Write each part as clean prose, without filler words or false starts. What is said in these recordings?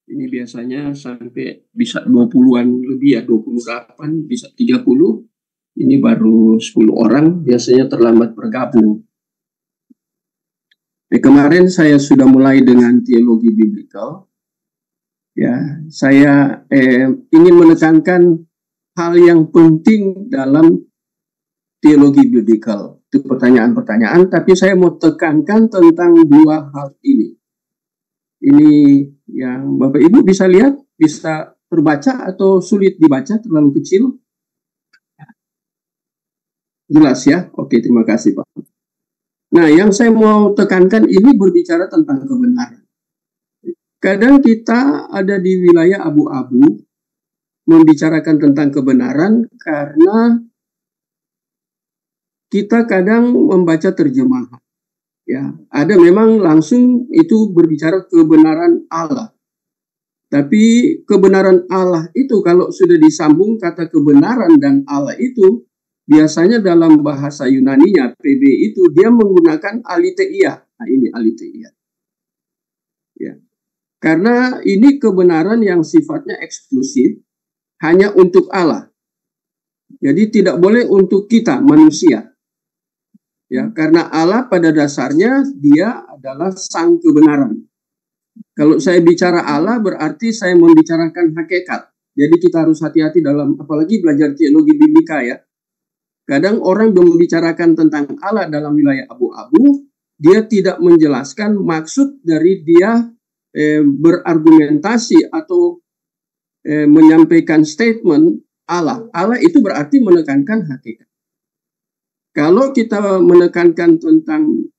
Ini biasanya sampai bisa 20-an lebih ya, 28, bisa 30. Ini baru 10 orang, biasanya terlambat bergabung. Kemarin saya sudah mulai dengan teologi biblical. Ya, saya ingin menekankan hal yang penting dalam teologi biblical. Itu pertanyaan-pertanyaan, tapi saya mau tekankan tentang dua hal ini. Ini yang Bapak Ibu bisa lihat, bisa terbaca atau sulit dibaca, terlalu kecil? Jelas ya? Oke, terima kasih Pak. Nah, yang saya mau tekankan ini berbicara tentang kebenaran. Kadang kita ada di wilayah abu-abu membicarakan tentang kebenaran karena kita kadang membaca terjemahan. Ya, ada memang langsung itu berbicara kebenaran Allah. Tapi kebenaran Allah itu kalau sudah disambung kata kebenaran dan Allah itu biasanya dalam bahasa Yunani-nya PB itu dia menggunakan aletheia. Nah, ini aletheia. Ya. Karena ini kebenaran yang sifatnya eksklusif hanya untuk Allah. Jadi tidak boleh untuk kita manusia. Ya, karena Allah pada dasarnya dia adalah sang kebenaran. Kalau saya bicara Allah berarti saya membicarakan hakikat. Jadi kita harus hati-hati dalam apalagi belajar teologi biblika ya. Kadang orang membicarakan tentang Allah dalam wilayah abu-abu, dia tidak menjelaskan maksud dari dia berargumentasi atau menyampaikan statement Allah. Allah itu berarti menekankan hakikat. Kalau kita menekankan tentang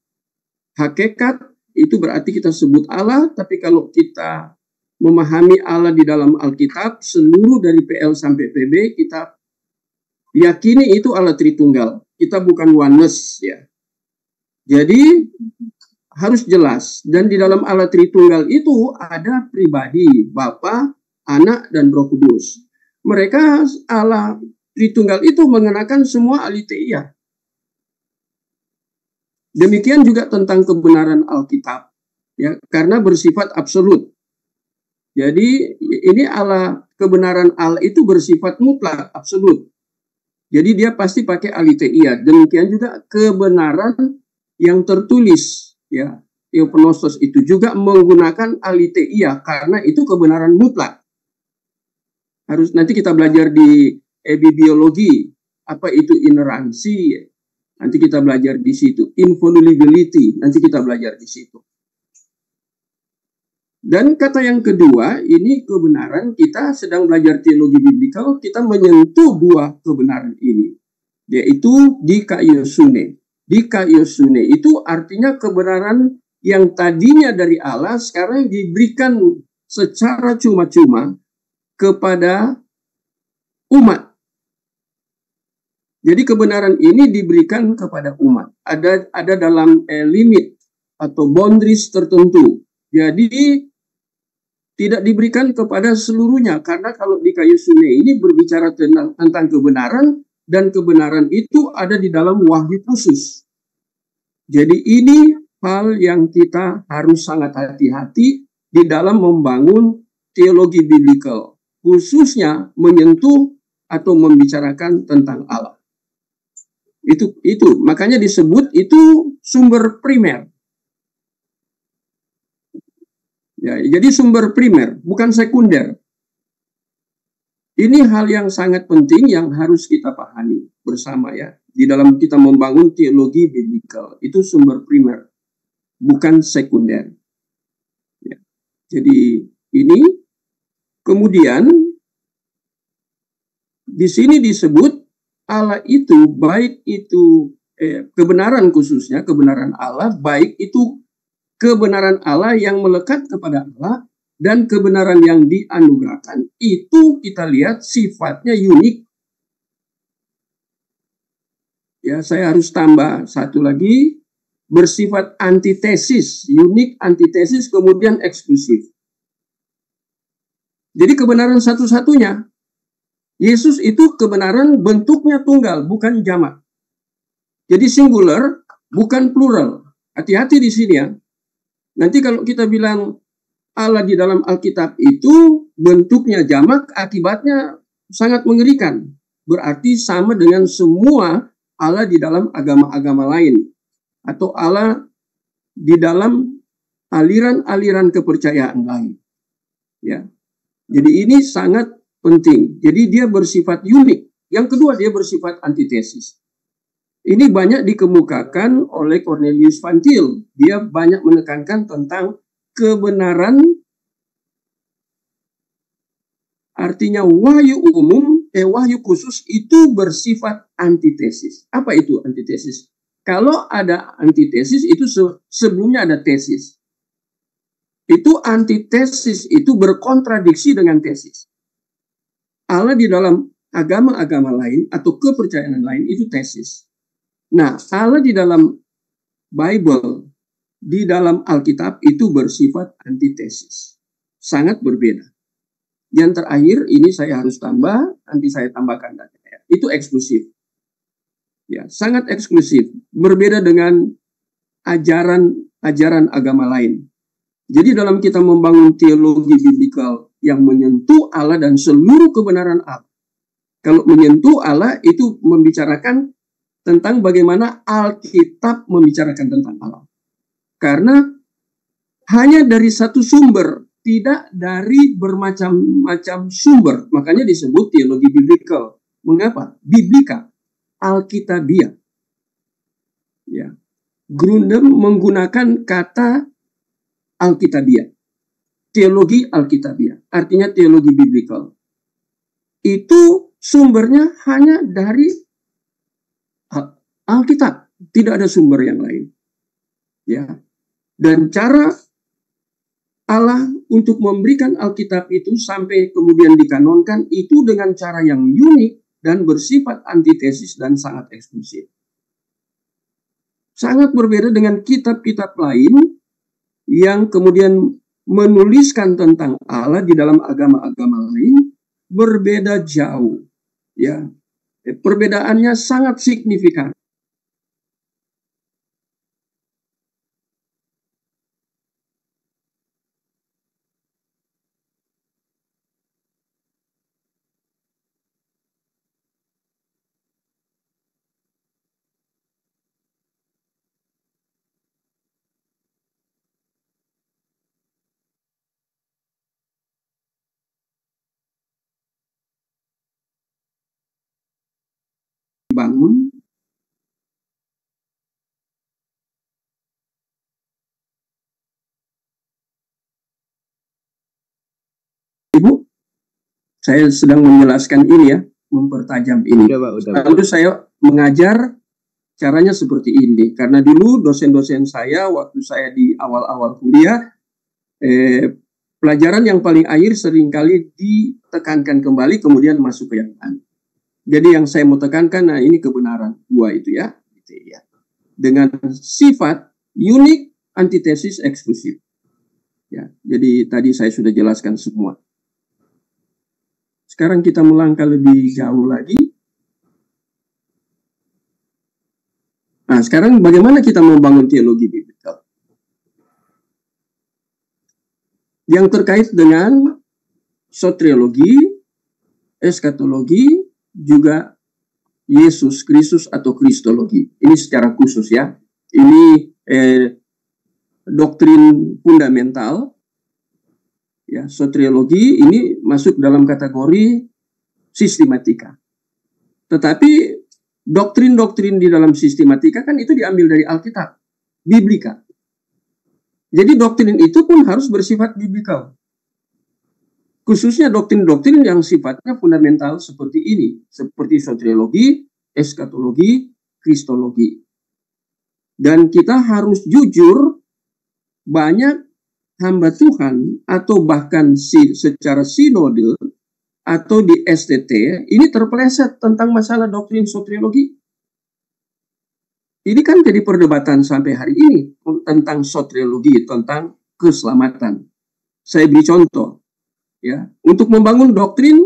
hakikat, itu berarti kita sebut Allah, tapi kalau kita memahami Allah di dalam Alkitab, seluruh dari PL sampai PB, kita yakini itu Allah Tritunggal. Kita bukan oneness ya. Jadi harus jelas. Dan di dalam Allah Tritunggal itu ada pribadi, Bapa, Anak, dan Roh Kudus. Mereka Allah Tritunggal itu mengenakan semua aletheia. Demikian juga tentang kebenaran Alkitab, ya, karena bersifat absolut. Jadi ini Allah, kebenaran Allah itu bersifat mutlak, absolut. Jadi dia pasti pakai aletheia. Demikian juga kebenaran yang tertulis, ya, Theopneustos itu juga menggunakan aletheia karena itu kebenaran mutlak. Harus nanti kita belajar di biologi apa itu ineransi. Nanti kita belajar di situ. Infallibility, nanti kita belajar di situ. Dan kata yang kedua, ini kebenaran, kita sedang belajar teologi biblika, kita menyentuh dua kebenaran ini. Yaitu dikaiosune. Dikaiosune itu artinya kebenaran yang tadinya dari Allah, sekarang diberikan secara cuma-cuma kepada umat. Jadi kebenaran ini diberikan kepada umat. Ada dalam limit atau boundaries tertentu. Jadi tidak diberikan kepada seluruhnya. Karena kalau di kayu sunai ini berbicara tentang kebenaran. Dan kebenaran itu ada di dalam wahyu khusus. Jadi ini hal yang kita harus sangat hati-hati di dalam membangun teologi biblical. Khususnya menyentuh atau membicarakan tentang Allah. Itu makanya disebut itu sumber primer. Ya, jadi sumber primer, bukan sekunder. Ini hal yang sangat penting yang harus kita pahami bersama ya. Di dalam kita membangun teologi biblical, itu sumber primer, bukan sekunder. Ya. Jadi ini kemudian di sini disebut Allah itu, baik itu kebenaran khususnya, kebenaran Allah, baik itu kebenaran Allah yang melekat kepada Allah, dan kebenaran yang dianugerahkan, itu kita lihat sifatnya unik. Ya, saya harus tambah satu lagi, bersifat antitesis, unik, antitesis, kemudian eksklusif. Jadi kebenaran satu-satunya. Yesus itu kebenaran bentuknya tunggal, bukan jamak. Jadi singular, bukan plural. Hati-hati di sini ya. Nanti kalau kita bilang Allah di dalam Alkitab itu bentuknya jamak, akibatnya sangat mengerikan. Berarti sama dengan semua Allah di dalam agama-agama lain, atau Allah di dalam aliran-aliran kepercayaan lain. Ya. Jadi ini sangat penting. Jadi dia bersifat unik. Yang kedua, dia bersifat antitesis. Ini banyak dikemukakan oleh Cornelius Van Til. Dia banyak menekankan tentang kebenaran, artinya wahyu umum, wahyu khusus itu bersifat antitesis. Apa itu antitesis? Kalau ada antitesis itu sebelumnya ada tesis. Itu antitesis itu berkontradiksi dengan tesis. Allah di dalam agama-agama lain atau kepercayaan lain itu tesis. Nah, Allah di dalam Bible, di dalam Alkitab itu bersifat antitesis. Sangat berbeda. Yang terakhir, ini saya harus tambah, nanti saya tambahkan. Itu eksklusif. Ya, sangat eksklusif. Berbeda dengan ajaran agama lain. Jadi dalam kita membangun teologi biblikal yang menyentuh Allah dan seluruh kebenaran Allah. Kalau menyentuh Allah itu membicarakan tentang bagaimana Alkitab membicarakan tentang Allah. Karena hanya dari satu sumber, tidak dari bermacam-macam sumber. Makanya disebut teologi biblikal. Mengapa? Biblika, Alkitabiah. Ya. Grundem menggunakan kata Alkitabiah. Teologi Alkitabiah. Artinya teologi biblikal. Itu sumbernya hanya dari Alkitab. Tidak ada sumber yang lain. Ya. Dan cara Allah untuk memberikan Alkitab itu sampai kemudian dikanonkan itu dengan cara yang unik dan bersifat antitesis dan sangat eksklusif. Sangat berbeda dengan kitab-kitab lain yang kemudian menuliskan tentang Allah di dalam agama-agama lain, berbeda jauh. Ya, perbedaannya sangat signifikan. Bangun Ibu, saya sedang menjelaskan ini ya, mempertajam ini. Lalu saya mengajar caranya seperti ini, karena dulu dosen-dosen saya waktu saya di awal-awal kuliah, pelajaran yang paling akhir seringkali ditekankan kembali kemudian masuk ke yang lain. Jadi yang saya mau tekankan, nah ini kebenaran dua itu ya, gitu ya. Dengan sifat unik, antitesis, eksklusif. Ya, jadi tadi saya sudah jelaskan semua. Sekarang kita melangkah lebih jauh lagi. Nah, sekarang bagaimana kita membangun teologi biblikal? Yang terkait dengan soteriologi, eskatologi, juga Yesus Kristus atau Kristologi. Ini secara khusus ya. Ini doktrin fundamental. Ya, soteriologi ini masuk dalam kategori sistematika. Tetapi doktrin-doktrin di dalam sistematika kan itu diambil dari Alkitab, biblika. Jadi doktrin itu pun harus bersifat biblikal. Khususnya doktrin-doktrin yang sifatnya fundamental seperti ini, seperti soteriologi, eskatologi, kristologi. Dan kita harus jujur, banyak hamba Tuhan atau bahkan secara sinode atau di STT ini terpeleset tentang masalah doktrin soteriologi. Ini kan jadi perdebatan sampai hari ini tentang soteriologi, tentang keselamatan. Saya beri contoh. Ya, untuk membangun doktrin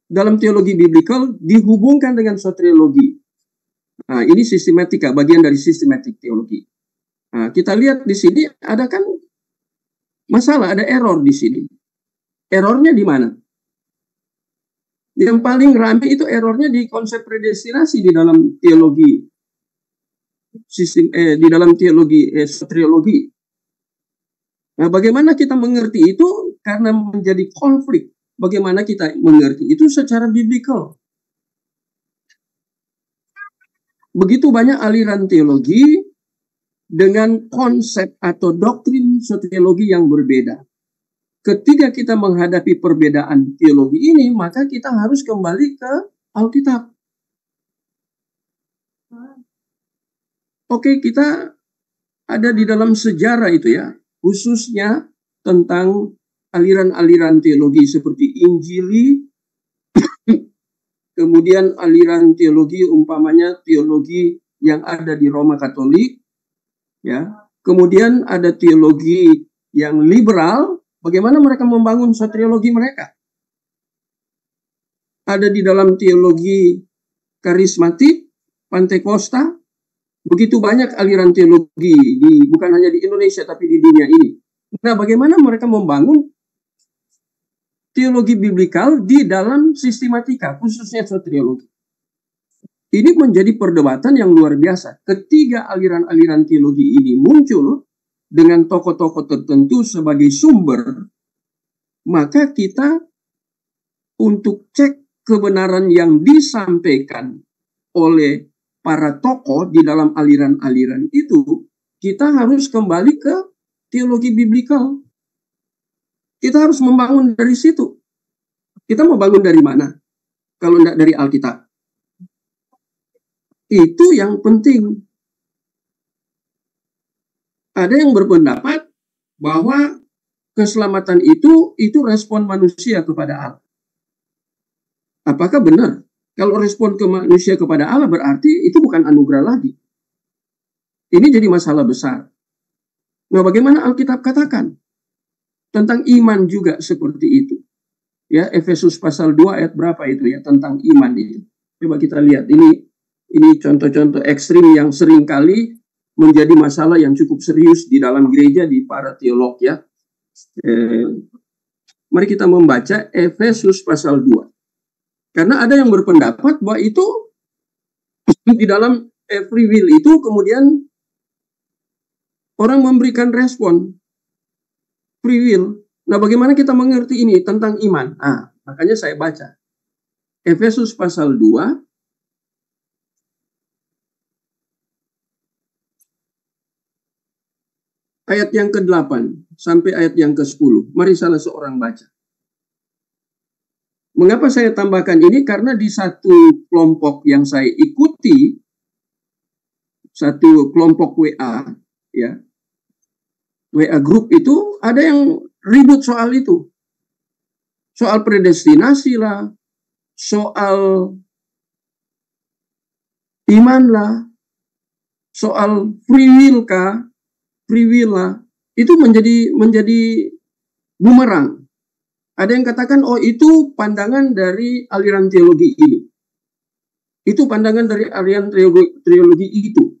dalam teologi biblikal dihubungkan dengan soteriologi. Nah, ini sistematika, bagian dari sistematik teologi. Nah, kita lihat di sini ada kan masalah, ada error di sini. Errornya di mana? Yang paling ramai itu errornya di konsep predestinasi di dalam teologi sistem di dalam teologi soteriologi. Nah, bagaimana kita mengerti itu karena menjadi konflik. Bagaimana kita mengerti itu secara biblical. Begitu banyak aliran teologi dengan konsep atau doktrin soteriologi yang berbeda. Ketika kita menghadapi perbedaan teologi ini, maka kita harus kembali ke Alkitab. Oke, kita ada di dalam sejarah itu ya, khususnya tentang aliran-aliran teologi seperti Injili, kemudian aliran teologi umpamanya teologi yang ada di Roma Katolik, ya. Kemudian ada teologi yang liberal. Bagaimana mereka membangun soteriologi mereka? Ada di dalam teologi karismatik, Pantekosta, begitu banyak aliran teologi bukan hanya di Indonesia tapi di dunia ini. Nah, bagaimana mereka membangun teologi biblikal di dalam sistematika, khususnya soteriologi? Ini menjadi perdebatan yang luar biasa. Ketiga aliran-aliran teologi ini muncul dengan tokoh-tokoh tertentu sebagai sumber, maka kita untuk cek kebenaran yang disampaikan oleh para tokoh di dalam aliran-aliran itu, kita harus kembali ke teologi biblikal. Kita harus membangun dari situ. Kita mau bangun dari mana? Kalau tidak dari Alkitab. Itu yang penting. Ada yang berpendapat bahwa keselamatan itu respon manusia kepada Allah. Apakah benar? Kalau respon ke manusia kepada Allah berarti itu bukan anugerah lagi. Ini jadi masalah besar. Nah, bagaimana Alkitab katakan? Tentang iman juga seperti itu. Ya, Efesus pasal 2 ayat berapa itu ya, tentang iman itu. Coba kita lihat. Ini contoh-contoh ekstrim yang seringkali menjadi masalah yang cukup serius di dalam gereja, di para teolog ya. Mari kita membaca Efesus pasal 2. Karena ada yang berpendapat bahwa itu di dalam free will itu kemudian orang memberikan respon free will. Nah, bagaimana kita mengerti ini tentang iman? Nah, makanya saya baca Efesus pasal 2 ayat yang ke-8 sampai ayat yang ke-10. Mari salah seorang baca. Mengapa saya tambahkan ini? Karena di satu kelompok yang saya ikuti, satu kelompok WA, ya, WA group itu, ada yang ribut soal itu. Soal predestinasi lah, soal iman lah, soal free will kah? Free will lah, itu menjadi bumerang. Ada yang katakan, oh itu pandangan dari aliran teologi ini. Itu pandangan dari aliran teologi itu.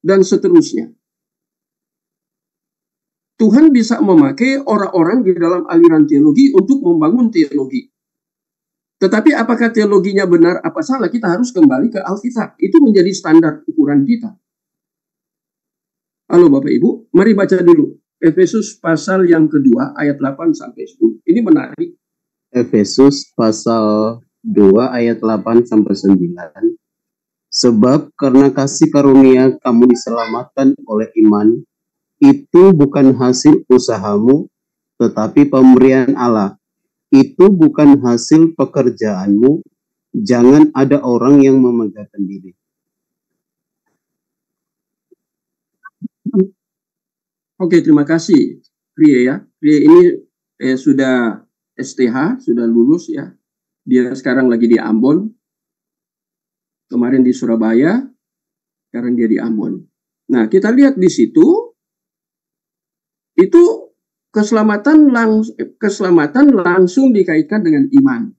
Dan seterusnya. Tuhan bisa memakai orang-orang di dalam aliran teologi untuk membangun teologi. Tetapi apakah teologinya benar apa salah, kita harus kembali ke Alkitab. Itu menjadi standar ukuran kita. Halo Bapak Ibu, mari baca dulu Efesus pasal yang kedua ayat 8 sampai 10. Ini menarik. Efesus pasal 2 ayat 8 sampai 9. Sebab karena kasih karunia kamu diselamatkan oleh iman, itu bukan hasil usahamu, tetapi pemberian Allah. Itu bukan hasil pekerjaanmu, jangan ada orang yang memegahkan diri. Oke, terima kasih Rie ya. Rie ini sudah STH, sudah lulus ya. Dia sekarang lagi di Ambon. Kemarin di Surabaya, sekarang dia di Ambon. Nah, kita lihat di situ, itu keselamatan langsung dikaitkan dengan iman.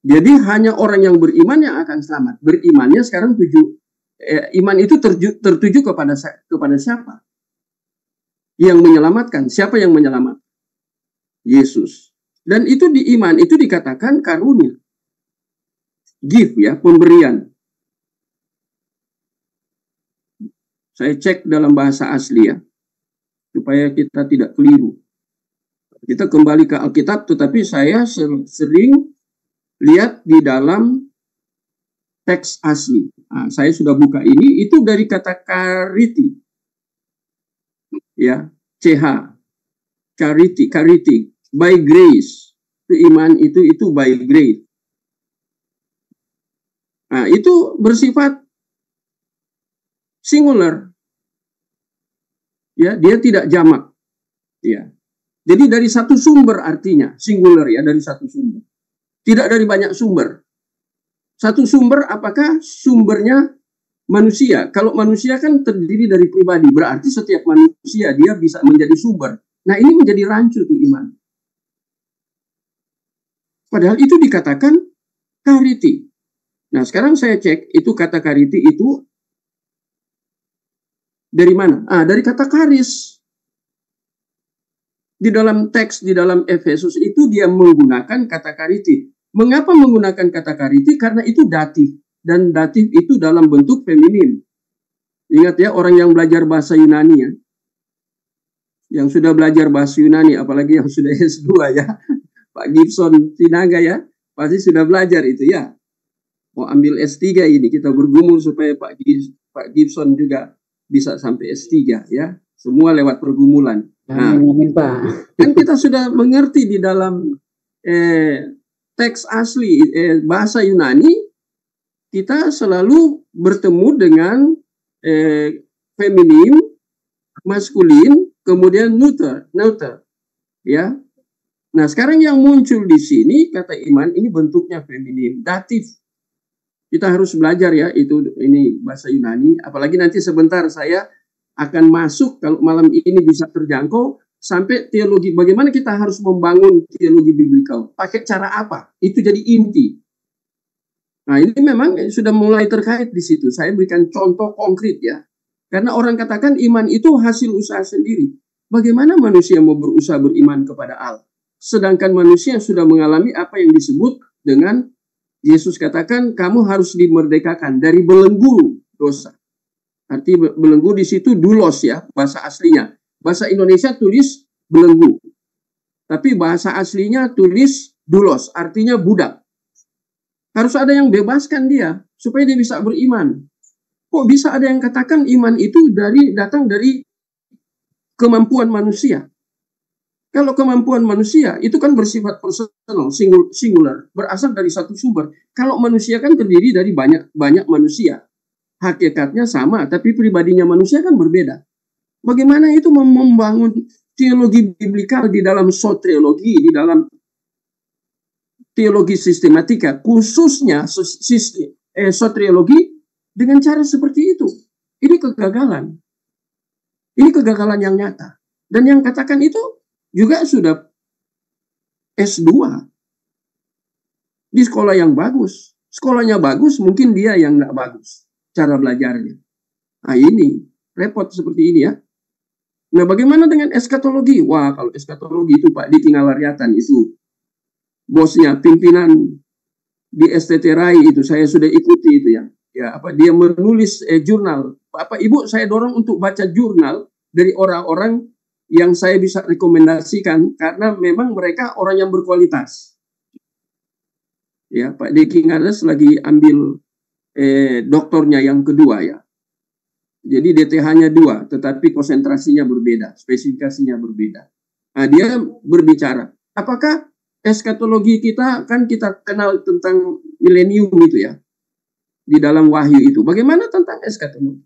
Jadi hanya orang yang beriman yang akan selamat. Berimannya sekarang iman itu tertuju kepada siapa? Yang menyelamatkan, siapa yang menyelamatkan? Yesus. Dan itu di iman, itu dikatakan karunia. Gift ya, pemberian. Saya cek dalam bahasa asli ya, supaya kita tidak keliru. Kita kembali ke Alkitab, tetapi saya sering lihat di dalam teks asli. Nah, saya sudah buka ini, itu dari kata kariti. Ya, CH. Kariti. By grace. Itu iman itu by grace. Nah, itu bersifat singular. Ya, dia tidak jamak. Ya. Jadi dari satu sumber artinya, singular ya, dari satu sumber. Tidak dari banyak sumber. Satu sumber, apakah sumbernya manusia? Kalau manusia kan terdiri dari pribadi, berarti setiap manusia dia bisa menjadi sumber. Nah, ini menjadi rancu tuh iman. Padahal itu dikatakan kariti. Nah, sekarang saya cek, itu kata kariti itu dari mana? Dari kata karis. Di dalam teks, di dalam Efesus itu dia menggunakan kata kariti. Mengapa menggunakan kata kariti? Karena itu datif. Dan datif itu dalam bentuk feminin. Ingat ya, orang yang belajar bahasa Yunani ya. Yang sudah belajar bahasa Yunani, apalagi yang sudah S2 ya. Pak Gibson Sinaga ya, pasti sudah belajar itu ya. Mau ambil S3 ini, kita bergumul supaya Pak Gibson juga bisa sampai S3 ya. Semua lewat pergumulan. Nah, kan kita sudah mengerti di dalam teks asli bahasa Yunani, kita selalu bertemu dengan feminin, maskulin, kemudian neuter, ya. Nah, sekarang yang muncul di sini kata iman ini bentuknya feminin, datif. Kita harus belajar ya, ini bahasa Yunani. Apalagi nanti sebentar saya akan masuk, kalau malam ini bisa terjangkau, sampai teologi. Bagaimana kita harus membangun teologi biblikal? Pakai cara apa? Itu jadi inti. Nah, ini memang sudah mulai terkait di situ. Saya berikan contoh konkret ya. Karena orang katakan iman itu hasil usaha sendiri. Bagaimana manusia mau berusaha beriman kepada Allah? Sedangkan manusia sudah mengalami apa yang disebut dengan Yesus katakan kamu harus dimerdekakan dari belenggu dosa. Arti belenggu di situ dulos ya, bahasa aslinya. Bahasa Indonesia tulis belenggu. Tapi bahasa aslinya tulis dulos, artinya budak. Harus ada yang bebaskan dia supaya dia bisa beriman. Kok bisa ada yang katakan iman itu datang dari kemampuan manusia? Kalau kemampuan manusia itu kan bersifat personal, singular, berasal dari satu sumber. Kalau manusia kan terdiri dari banyak manusia. Hakikatnya sama, tapi pribadinya manusia kan berbeda. Bagaimana itu membangun teologi biblikal di dalam soteriologi, di dalam teologi sistematika, khususnya soteriologi dengan cara seperti itu. Ini kegagalan. Ini kegagalan yang nyata. Dan yang katakan itu juga sudah S2 di sekolah yang bagus. Sekolahnya bagus, mungkin dia yang nggak bagus cara belajarnya. Nah, ini repot seperti ini ya. Nah, bagaimana dengan eskatologi? Wah, kalau eskatologi itu Pak Diki Ngalaryatan itu bosnya, pimpinan di STT RAI itu saya sudah ikuti itu ya. Ya, dia menulis jurnal. Bapak Ibu, saya dorong untuk baca jurnal dari orang-orang yang saya bisa rekomendasikan karena memang mereka orang yang berkualitas. Ya, Pak Diki Ngales lagi ambil doktornya yang kedua ya. Jadi DTH-nya 2, tetapi konsentrasinya berbeda, spesifikasinya berbeda. Nah, dia berbicara, apakah eskatologi kita, kan kita kenal tentang milenium itu ya, di dalam wahyu itu. Bagaimana tentang eskatologi?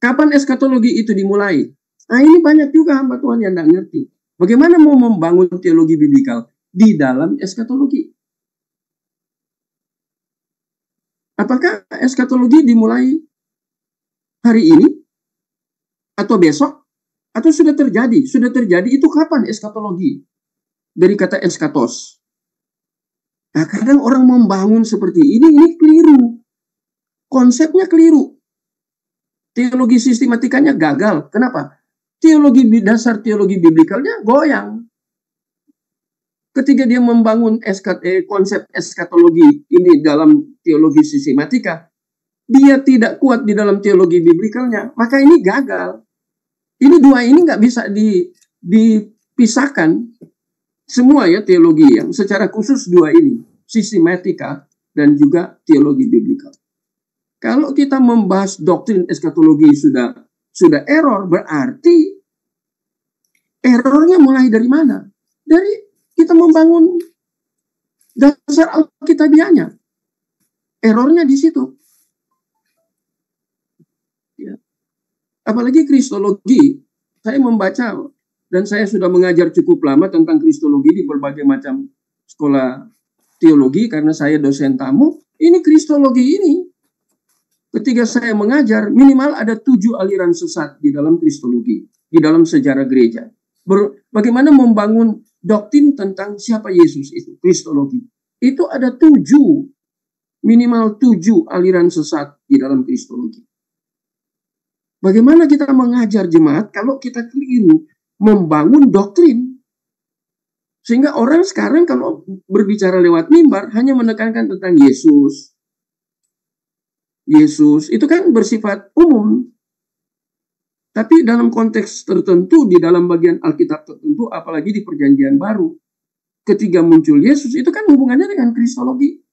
Kapan eskatologi itu dimulai? Nah, ini banyak juga hamba Tuhan yang tidak ngerti. Bagaimana mau membangun teologi biblikal di dalam eskatologi? Apakah eskatologi dimulai hari ini? Atau besok? Atau sudah terjadi? Sudah terjadi itu kapan eskatologi? Dari kata eskatos. Nah, kadang orang membangun seperti ini keliru. Konsepnya keliru. Teologi sistematikanya gagal. Kenapa? dasar teologi biblikalnya goyang. Ketika dia membangun konsep eskatologi ini dalam teologi sistematika, dia tidak kuat di dalam teologi biblikalnya, maka ini gagal. Ini dua ini nggak bisa dipisahkan. Semua ya teologi yang secara khusus dua ini, sistematika dan juga teologi biblikal. Kalau kita membahas doktrin eskatologi sudah error, berarti errornya mulai dari mana? Dari kita membangun dasar alkitabiahnya. Errornya di situ. Ya. Apalagi kristologi. Saya membaca dan saya sudah mengajar cukup lama tentang kristologi di berbagai macam sekolah teologi karena saya dosen tamu. Ini kristologi ini. Ketika saya mengajar, minimal ada 7 aliran sesat di dalam kristologi, di dalam sejarah gereja. Bagaimana membangun doktrin tentang siapa Yesus itu, kristologi. Itu ada 7, minimal 7 aliran sesat di dalam kristologi. Bagaimana kita mengajar jemaat kalau kita keliru membangun doktrin? Sehingga orang sekarang kalau berbicara lewat mimbar hanya menekankan tentang Yesus. Yesus itu kan bersifat umum. Tapi dalam konteks tertentu, di dalam bagian Alkitab tertentu, apalagi di Perjanjian Baru, ketika muncul Yesus, itu kan hubungannya dengan kristologi.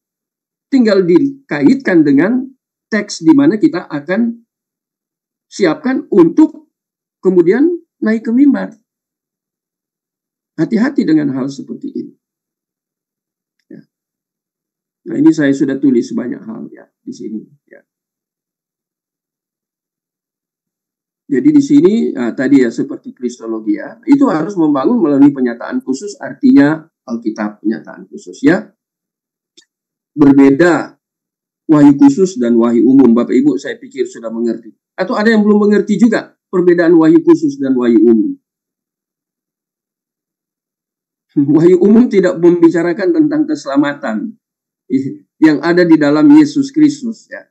Tinggal dikaitkan dengan teks di mana kita akan siapkan untuk kemudian naik ke mimbar. Hati-hati dengan hal seperti ini. Ya. Nah, ini saya sudah tulis banyak hal ya di sini. Ya. Jadi di sini tadi ya seperti kristologi ya, itu harus membangun melalui penyataan khusus, artinya Alkitab penyataan khusus ya. Berbeda wahyu khusus dan wahyu umum. Bapak Ibu saya pikir sudah mengerti. Atau ada yang belum mengerti juga perbedaan wahyu khusus dan wahyu umum. Wahyu umum tidak membicarakan tentang keselamatan yang ada di dalam Yesus Kristus ya.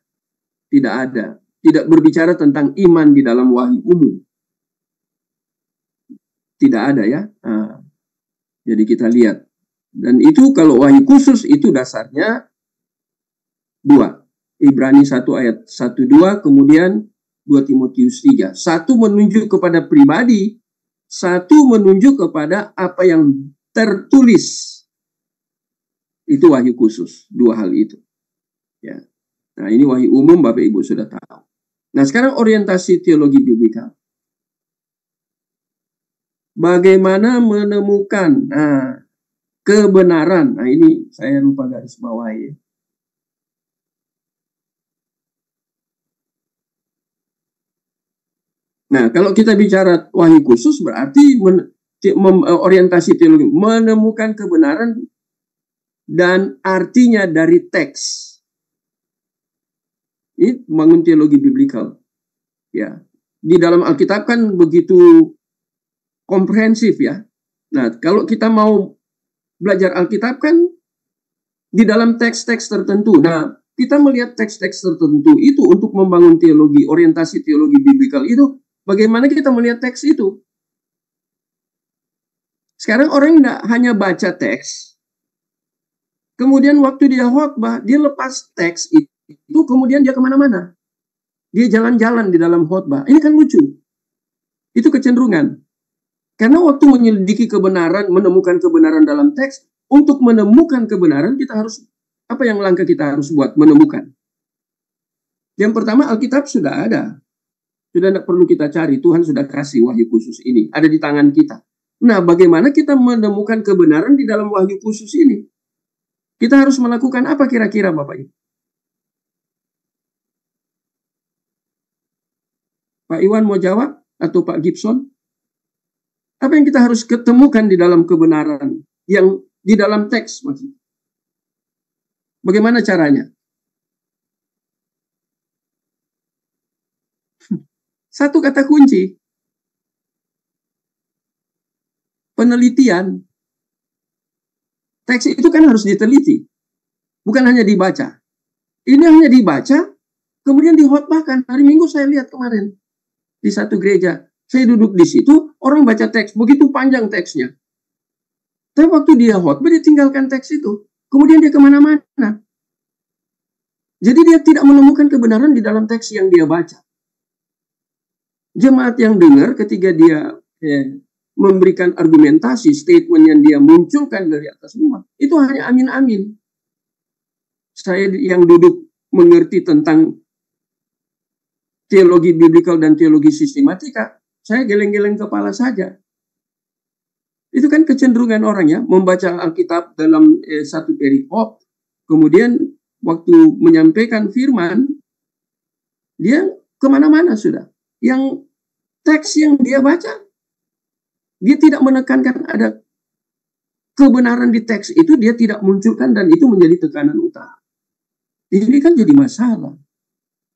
Tidak ada. Tidak berbicara tentang iman di dalam wahyu umum. Tidak ada ya. Nah, jadi kita lihat. Dan itu kalau wahyu khusus itu dasarnya 2. Ibrani 1 ayat 1-2, kemudian 2 Timotius 3. Satu menunjuk kepada pribadi, satu menunjuk kepada apa yang tertulis. Itu wahyu khusus. 2 hal itu. Ya. Nah ini wahyu umum Bapak Ibu sudah tahu. Nah sekarang orientasi teologi biblikal. Bagaimana menemukan kebenaran. Nah ini saya lupa garis bawahi. Nah kalau kita bicara wahyu khusus berarti orientasi teologi. Menemukan kebenaran dan artinya dari teks. Ini membangun teologi biblikal. Ya. Di dalam Alkitab kan begitu komprehensif ya. Nah, kalau kita mau belajar Alkitab kan di dalam teks-teks tertentu. Nah, kita melihat teks-teks tertentu itu untuk membangun teologi, orientasi teologi biblikal itu, bagaimana kita melihat teks itu? Sekarang orang tidak hanya baca teks, kemudian waktu dia khotbah, dia lepas teks itu kemudian dia kemana-mana. Dia jalan-jalan di dalam khotbah. Ini kan lucu. Itu kecenderungan. Karena waktu menyelidiki kebenaran, menemukan kebenaran dalam teks, untuk menemukan kebenaran kita harus, apa yang langkah kita harus buat? Menemukan. Yang pertama Alkitab sudah ada. Sudah tidak perlu kita cari. Tuhan sudah kasih wahyu khusus ini. Ada di tangan kita. Nah bagaimana kita menemukan kebenaran di dalam wahyu khusus ini? Kita harus melakukan apa kira-kira Bapak Ibu? Pak Iwan mau jawab? Atau Pak Gibson? Apa yang kita harus ketemukan di dalam kebenaran? Yang di dalam teks maksudnya. Bagaimana caranya? Satu kata kunci. Penelitian. Teks itu kan harus diteliti. Bukan hanya dibaca. Ini hanya dibaca, kemudian dikhotbahkan. Hari Minggu saya lihat kemarin. Di satu gereja. Saya duduk di situ, orang baca teks, begitu panjang teksnya. Tapi waktu dia khotbah, dia tinggalkan teks itu. Kemudian dia kemana-mana. Jadi dia tidak menemukan kebenaran di dalam teks yang dia baca. Jemaat yang dengar ketika dia memberikan argumentasi, statement yang dia munculkan dari atas mimbar, itu hanya amin-amin. Saya yang duduk mengerti tentang teologi biblikal dan teologi sistematika, saya geleng-geleng kepala saja. Itu kan kecenderungan orang ya, membaca Alkitab dalam satu perikop, kemudian waktu menyampaikan firman, dia kemana-mana sudah. Yang teks yang dia baca, dia tidak menekankan ada kebenaran di teks itu, dia tidak munculkan, dan itu menjadi tekanan utama. Ini kan jadi masalah.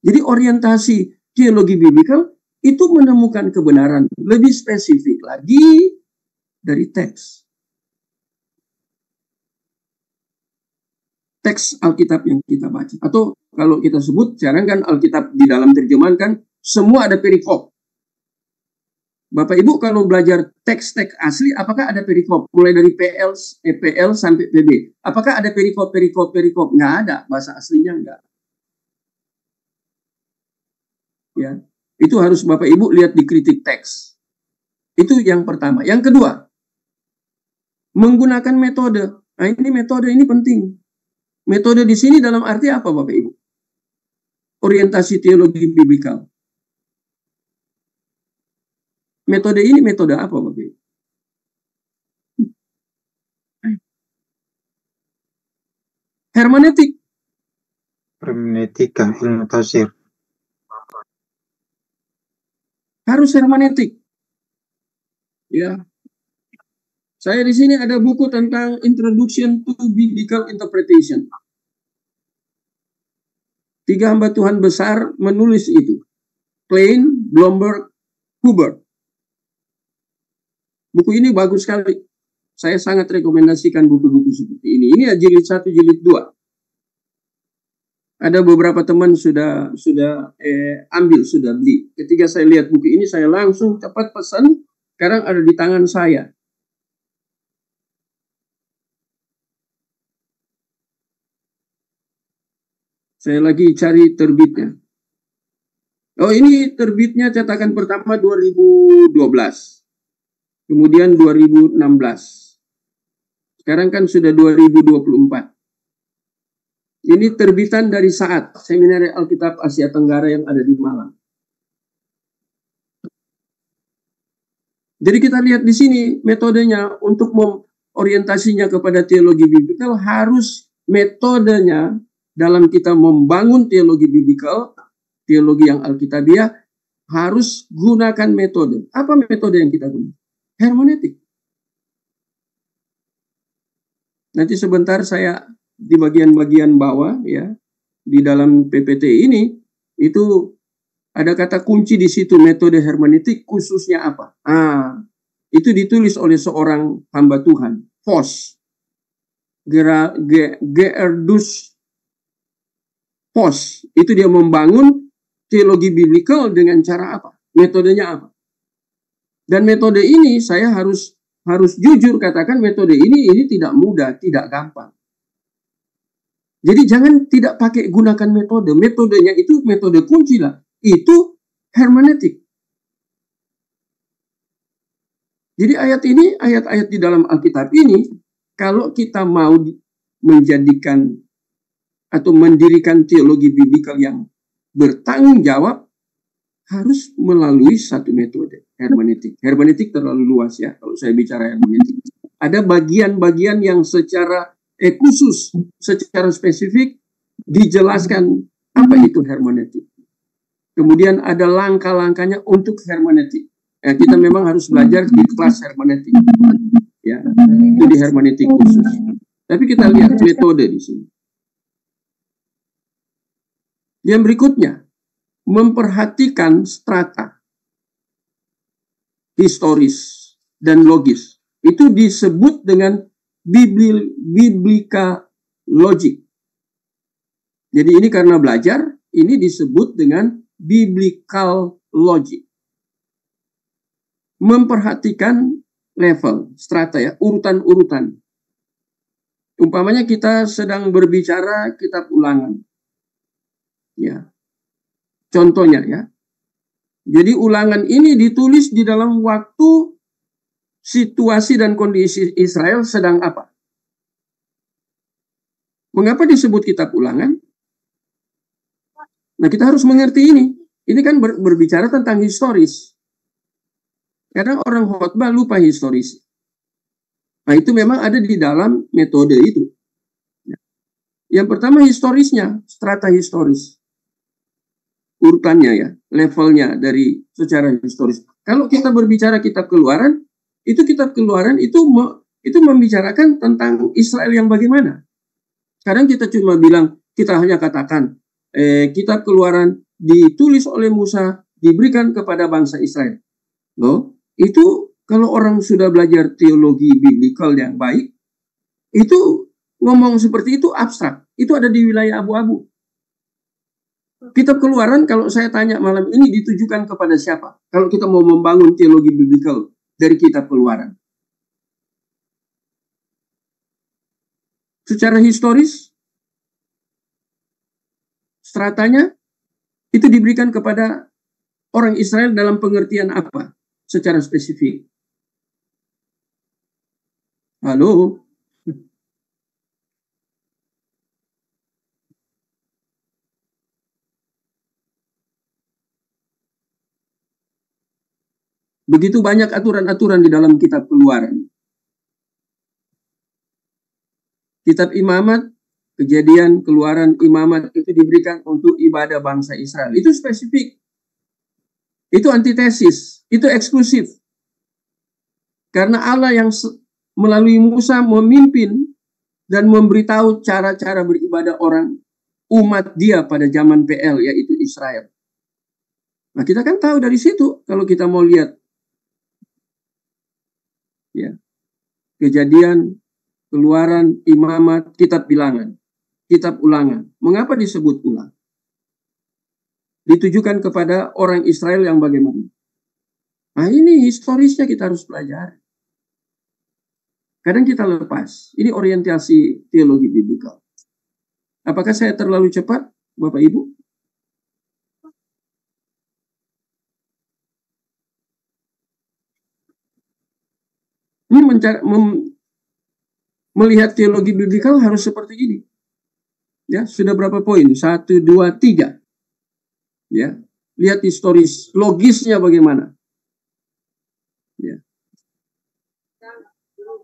Jadi orientasi teologi biblikal itu menemukan kebenaran lebih spesifik lagi dari teks. Teks Alkitab yang kita baca. Atau kalau kita sebut, sekarang kan Alkitab di dalam terjemahan kan semua ada perikop. Bapak Ibu kalau belajar teks-teks asli, apakah ada perikop? Mulai dari PL sampai PB. Apakah ada perikop? Nggak ada. Bahasa aslinya nggak. Ya, itu harus Bapak Ibu lihat di kritik teks. Itu yang pertama. Yang kedua, menggunakan metode. Nah, ini metode ini penting. Metode di sini dalam arti apa, Bapak Ibu? Orientasi teologi biblikal. Metode ini metode apa, Bapak Ibu? Hermeneutik. Hermeneutika, ilmu tafsir. Harus hermeneutik. Ya. Saya di sini ada buku tentang Introduction to Biblical Interpretation. 3 hamba Tuhan besar menulis itu. Klein, Blomberg, Huber. Buku ini bagus sekali. Saya sangat rekomendasikan buku-buku seperti ini. Ini ya jilid 1, jilid 2. Ada beberapa teman sudah ambil, sudah beli. Ketika saya lihat buku ini, saya langsung cepat pesan. Sekarang ada di tangan saya. Saya lagi cari terbitnya. Oh, ini terbitnya cetakan pertama 2012. Kemudian 2016. Sekarang kan sudah 2024. Ini terbitan dari SAAT, Seminari Alkitab Asia Tenggara yang ada di Malang. Jadi kita lihat di sini metodenya untuk orientasinya kepada teologi biblikal, harus metodenya dalam kita membangun teologi biblikal, teologi yang alkitabiah, harus gunakan metode. Apa metode yang kita gunakan? Hermeneutik. Nanti sebentar saya di bagian-bagian bawah ya, di dalam PPT ini itu ada kata kunci di situ, metode hermeneutik khususnya apa? Itu ditulis oleh seorang hamba Tuhan, Vos, Geerhardus Vos. Itu dia membangun teologi biblikal dengan cara apa? Metodenya apa? Dan metode ini saya harus jujur katakan, metode ini tidak mudah, tidak gampang. Jadi jangan tidak pakai gunakan metode. Metodenya itu metode kunci lah. Itu hermeneutik. Jadi ayat-ayat di dalam Alkitab ini, kalau kita mau menjadikan atau mendirikan teologi biblikal yang bertanggung jawab, harus melalui satu metode, hermeneutik. Hermeneutik terlalu luas ya, kalau saya bicara hermeneutik. Ada bagian-bagian yang secara khusus, secara spesifik, dijelaskan apa itu hermeneutik. Kemudian ada langkah-langkahnya untuk hermeneutik. Kita memang harus belajar di kelas hermeneutik. Ya, itu di hermeneutik khusus. Tapi kita lihat metode di sini. Yang berikutnya, memperhatikan strata historis dan logis. Itu disebut dengan biblika logik. Jadi ini karena belajar, ini disebut dengan biblical logic. memperhatikan level, strata ya, urutan-urutan. Umpamanya kita sedang berbicara kitab Ulangan. Ya. Contohnya ya. Jadi Ulangan ini ditulis di dalam waktu situasi dan kondisi Israel sedang apa? Mengapa disebut kitab Ulangan? Nah, kita harus mengerti ini. Ini kan berbicara tentang historis. Kadang orang khotbah lupa historis. Nah, itu memang ada di dalam metode itu. Yang pertama historisnya, strata historis. Urutannya ya, levelnya dari secara historis. Kalau kita berbicara kitab Keluaran, itu kitab Keluaran itu membicarakan tentang Israel yang bagaimana. Kadang kita cuma bilang, kita hanya katakan, kitab Keluaran ditulis oleh Musa, diberikan kepada bangsa Israel. Loh, itu kalau orang sudah belajar teologi biblikal yang baik, itu ngomong seperti itu abstrak. Itu ada di wilayah abu-abu. Kitab Keluaran kalau saya tanya malam ini ditujukan kepada siapa? Kalau kita mau membangun teologi biblikal dari kitab Keluaran. Secara historis, stratanya itu diberikan kepada orang Israel dalam pengertian apa? Secara spesifik. Halo? Begitu banyak aturan-aturan di dalam kitab Keluaran. Kitab Imamat, Kejadian, Keluaran, Imamat itu diberikan untuk ibadah bangsa Israel. Itu spesifik. Itu antitesis. Itu eksklusif. Karena Allah yang melalui Musa memimpin dan memberitahu cara-cara beribadah orang umat dia pada zaman PL, yaitu Israel. Nah, kita kan tahu dari situ kalau kita mau lihat ya, Kejadian, Keluaran, Imamat, Kitab Bilangan, Kitab Ulangan. Mengapa disebut ulang? Ditujukan kepada orang Israel yang bagaimana? Nah, ini historisnya kita harus pelajari. Kadang kita lepas. Ini orientasi teologi biblikal. Apakah saya terlalu cepat, Bapak Ibu? Ini melihat teologi biblikal harus seperti ini. Ya, sudah berapa poin? 1, 2, 3. Ya, lihat historis, logisnya bagaimana. Ya.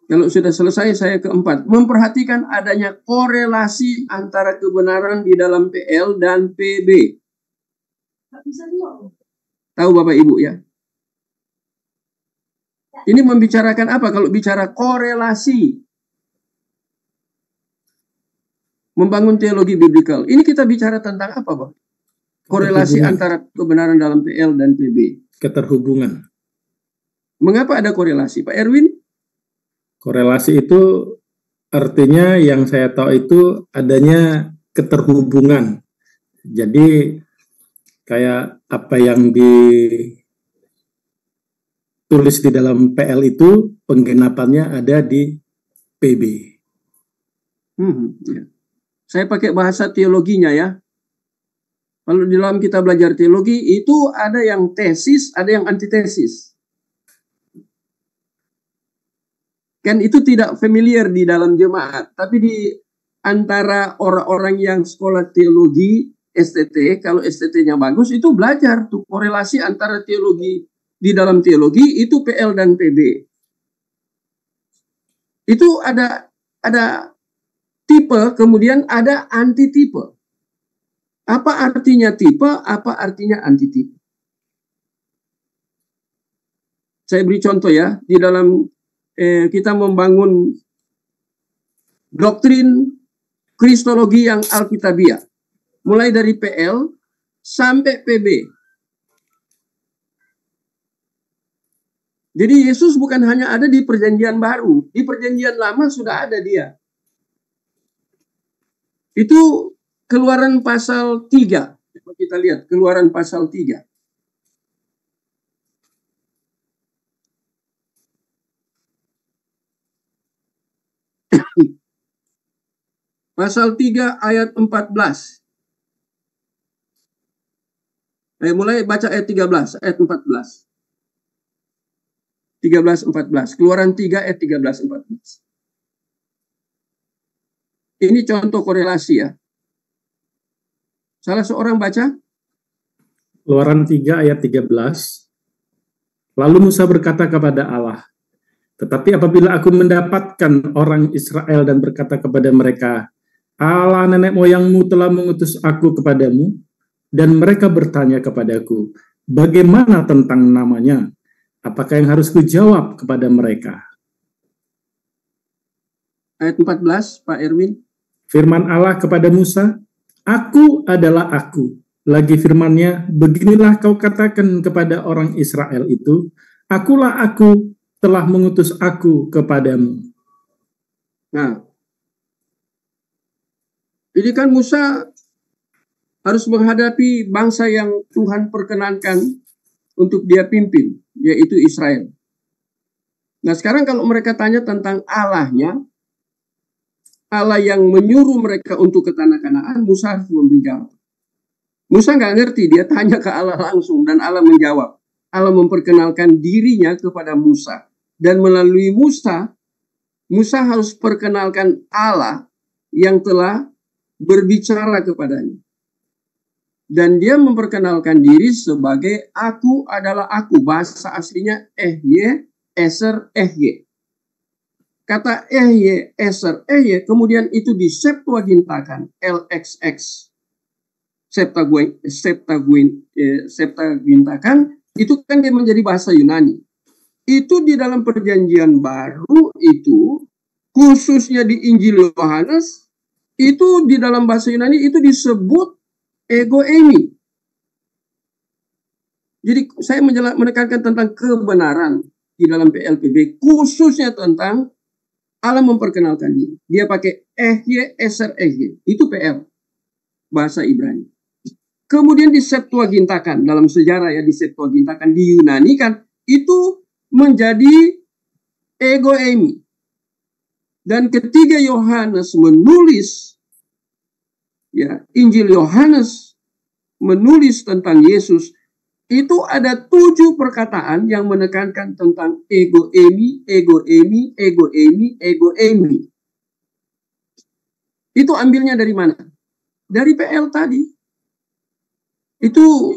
Kalau sudah selesai, saya keempat. Memperhatikan adanya korelasi antara kebenaran di dalam PL dan PB. Tahu Bapak Ibu ya? Ini membicarakan apa? Kalau bicara korelasi. Membangun teologi biblikal. Ini kita bicara tentang apa, Pak? Korelasi antara kebenaran dalam PL dan PB. Keterhubungan. Mengapa ada korelasi, Pak Erwin? Korelasi itu artinya yang saya tahu itu adanya keterhubungan. Jadi kayak apa yang ditulis di dalam PL itu penggenapannya ada di PB. Ya. Saya pakai bahasa teologinya ya. Kalau di dalam kita belajar teologi itu ada yang tesis, ada yang antitesis. Kan itu tidak familiar di dalam jemaat, tapi di antara orang-orang yang sekolah teologi STT, kalau STT-nya bagus itu belajar tuh korelasi antara teologi di dalam teologi itu PL dan PB. Itu ada tipe, kemudian ada antitipe. Apa artinya tipe, apa artinya antitipe? Saya beri contoh ya, di dalam kita membangun doktrin kristologi yang alkitabiah, mulai dari PL sampai PB. Jadi Yesus bukan hanya ada di perjanjian baru, di perjanjian lama sudah ada dia. Itu Keluaran pasal 3. Coba kita lihat Keluaran pasal 3. Pasal 3 ayat 14. Mulai baca ayat 13, ayat 14. 13-14. Keluaran 3 ayat 13-14. Ini contoh korelasi ya. Salah seorang baca. Keluaran 3 ayat 13. Lalu Musa berkata kepada Allah, tetapi apabila aku mendapatkan orang Israel dan berkata kepada mereka, Allah nenek moyangmu telah mengutus aku kepadamu, dan mereka bertanya kepadaku, bagaimana tentang namanya? Apakah yang harus kujawab kepada mereka? Ayat 14, Pak Erwin. Firman Allah kepada Musa, aku adalah aku. Lagi firman-Nya, beginilah kau katakan kepada orang Israel itu, akulah aku, telah mengutus aku kepadamu. Nah, ini kan Musa harus menghadapi bangsa yang Tuhan perkenankan untuk dia pimpin, yaitu Israel. Nah, sekarang kalau mereka tanya tentang Allahnya, Allah yang menyuruh mereka untuk ke tanah Kanaan, Musa harus memberi jawab. Musa nggak ngerti, dia tanya ke Allah langsung, dan Allah menjawab. Allah memperkenalkan dirinya kepada Musa. Dan melalui Musa, Musa harus perkenalkan Allah yang telah berbicara kepadanya. Dan dia memperkenalkan diri sebagai aku adalah aku. Bahasa aslinya Ehye, Eser, Ehye. Kata Ehye, Eser, Ehye, kemudian itu diseptuagintakan, LXX. Septuagintakan, itu kan dia menjadi bahasa Yunani. Itu di dalam perjanjian baru itu, khususnya di Injil Yohanes, itu di dalam bahasa Yunani itu disebut ego eimi. Jadi saya menekankan tentang kebenaran di dalam PLPB, khususnya tentang Allah memperkenalkan diri. Dia pakai ehye, eser, ehye. Itu PL, bahasa Ibrani. Kemudian diseptuagintakan, dalam sejarah ya diseptuagintakan, diyunanikan, itu menjadi ego eimi. Dan ketika Yohanes menulis, ya, Injil Yohanes menulis tentang Yesus, itu ada 7 perkataan yang menekankan tentang ego eimi, ego eimi, ego eimi, ego eimi. Itu ambilnya dari mana? Dari PL tadi. Itu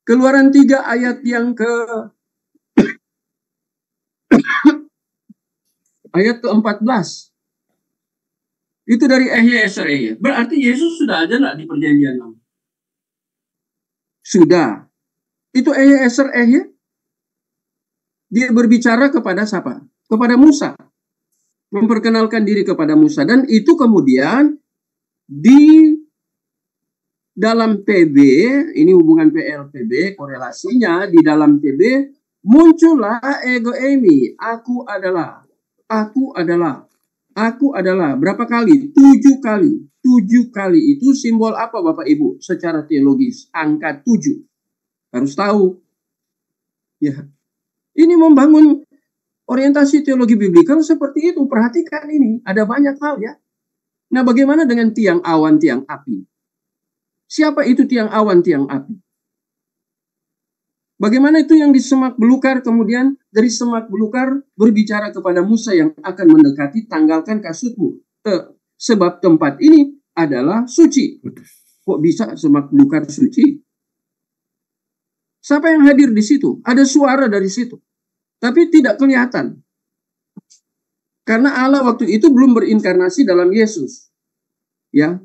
Keluaran 3 ayat yang ayat ke-14. Itu dari ehye, eser, ehye. Berarti Yesus sudah ada nggak di perjanjian lama? Sudah. Itu ehye, eser, ehye. Dia berbicara kepada siapa? Kepada Musa. Memperkenalkan diri kepada Musa. Dan itu kemudian di dalam PB, ini hubungan PLPB, korelasinya di dalam PB, muncullah ego eimi. Aku adalah. Aku adalah. Aku adalah. Berapa kali? 7 kali. 7 kali itu simbol apa Bapak Ibu? Secara teologis. Angka 7. Harus tahu. Ya. Ini membangun orientasi teologi biblikal seperti itu. Perhatikan ini. Ada banyak hal ya. Nah, bagaimana dengan tiang awan, tiang api? Siapa itu tiang awan, tiang api? Bagaimana itu yang di semak belukar, kemudian dari semak belukar berbicara kepada Musa yang akan mendekati, tanggalkan kasutmu. Sebab tempat ini adalah suci. Kok bisa semak belukar suci? Siapa yang hadir di situ? Ada suara dari situ. Tapi tidak kelihatan. Karena Allah waktu itu belum berinkarnasi dalam Yesus. Ya.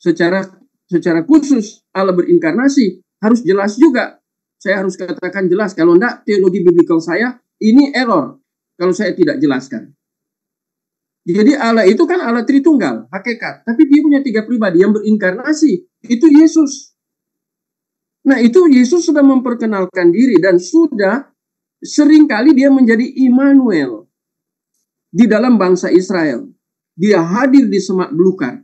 Secara khusus Allah berinkarnasi harus jelas juga. Saya harus katakan jelas. Kalau enggak, teologi biblikal saya ini error kalau saya tidak jelaskan. Jadi Allah itu kan Allah Tritunggal, hakikat. Tapi dia punya 3 pribadi yang berinkarnasi. Itu Yesus. Nah, itu Yesus sudah memperkenalkan diri dan sudah seringkali dia menjadi Immanuel di dalam bangsa Israel. Dia hadir di semak belukar.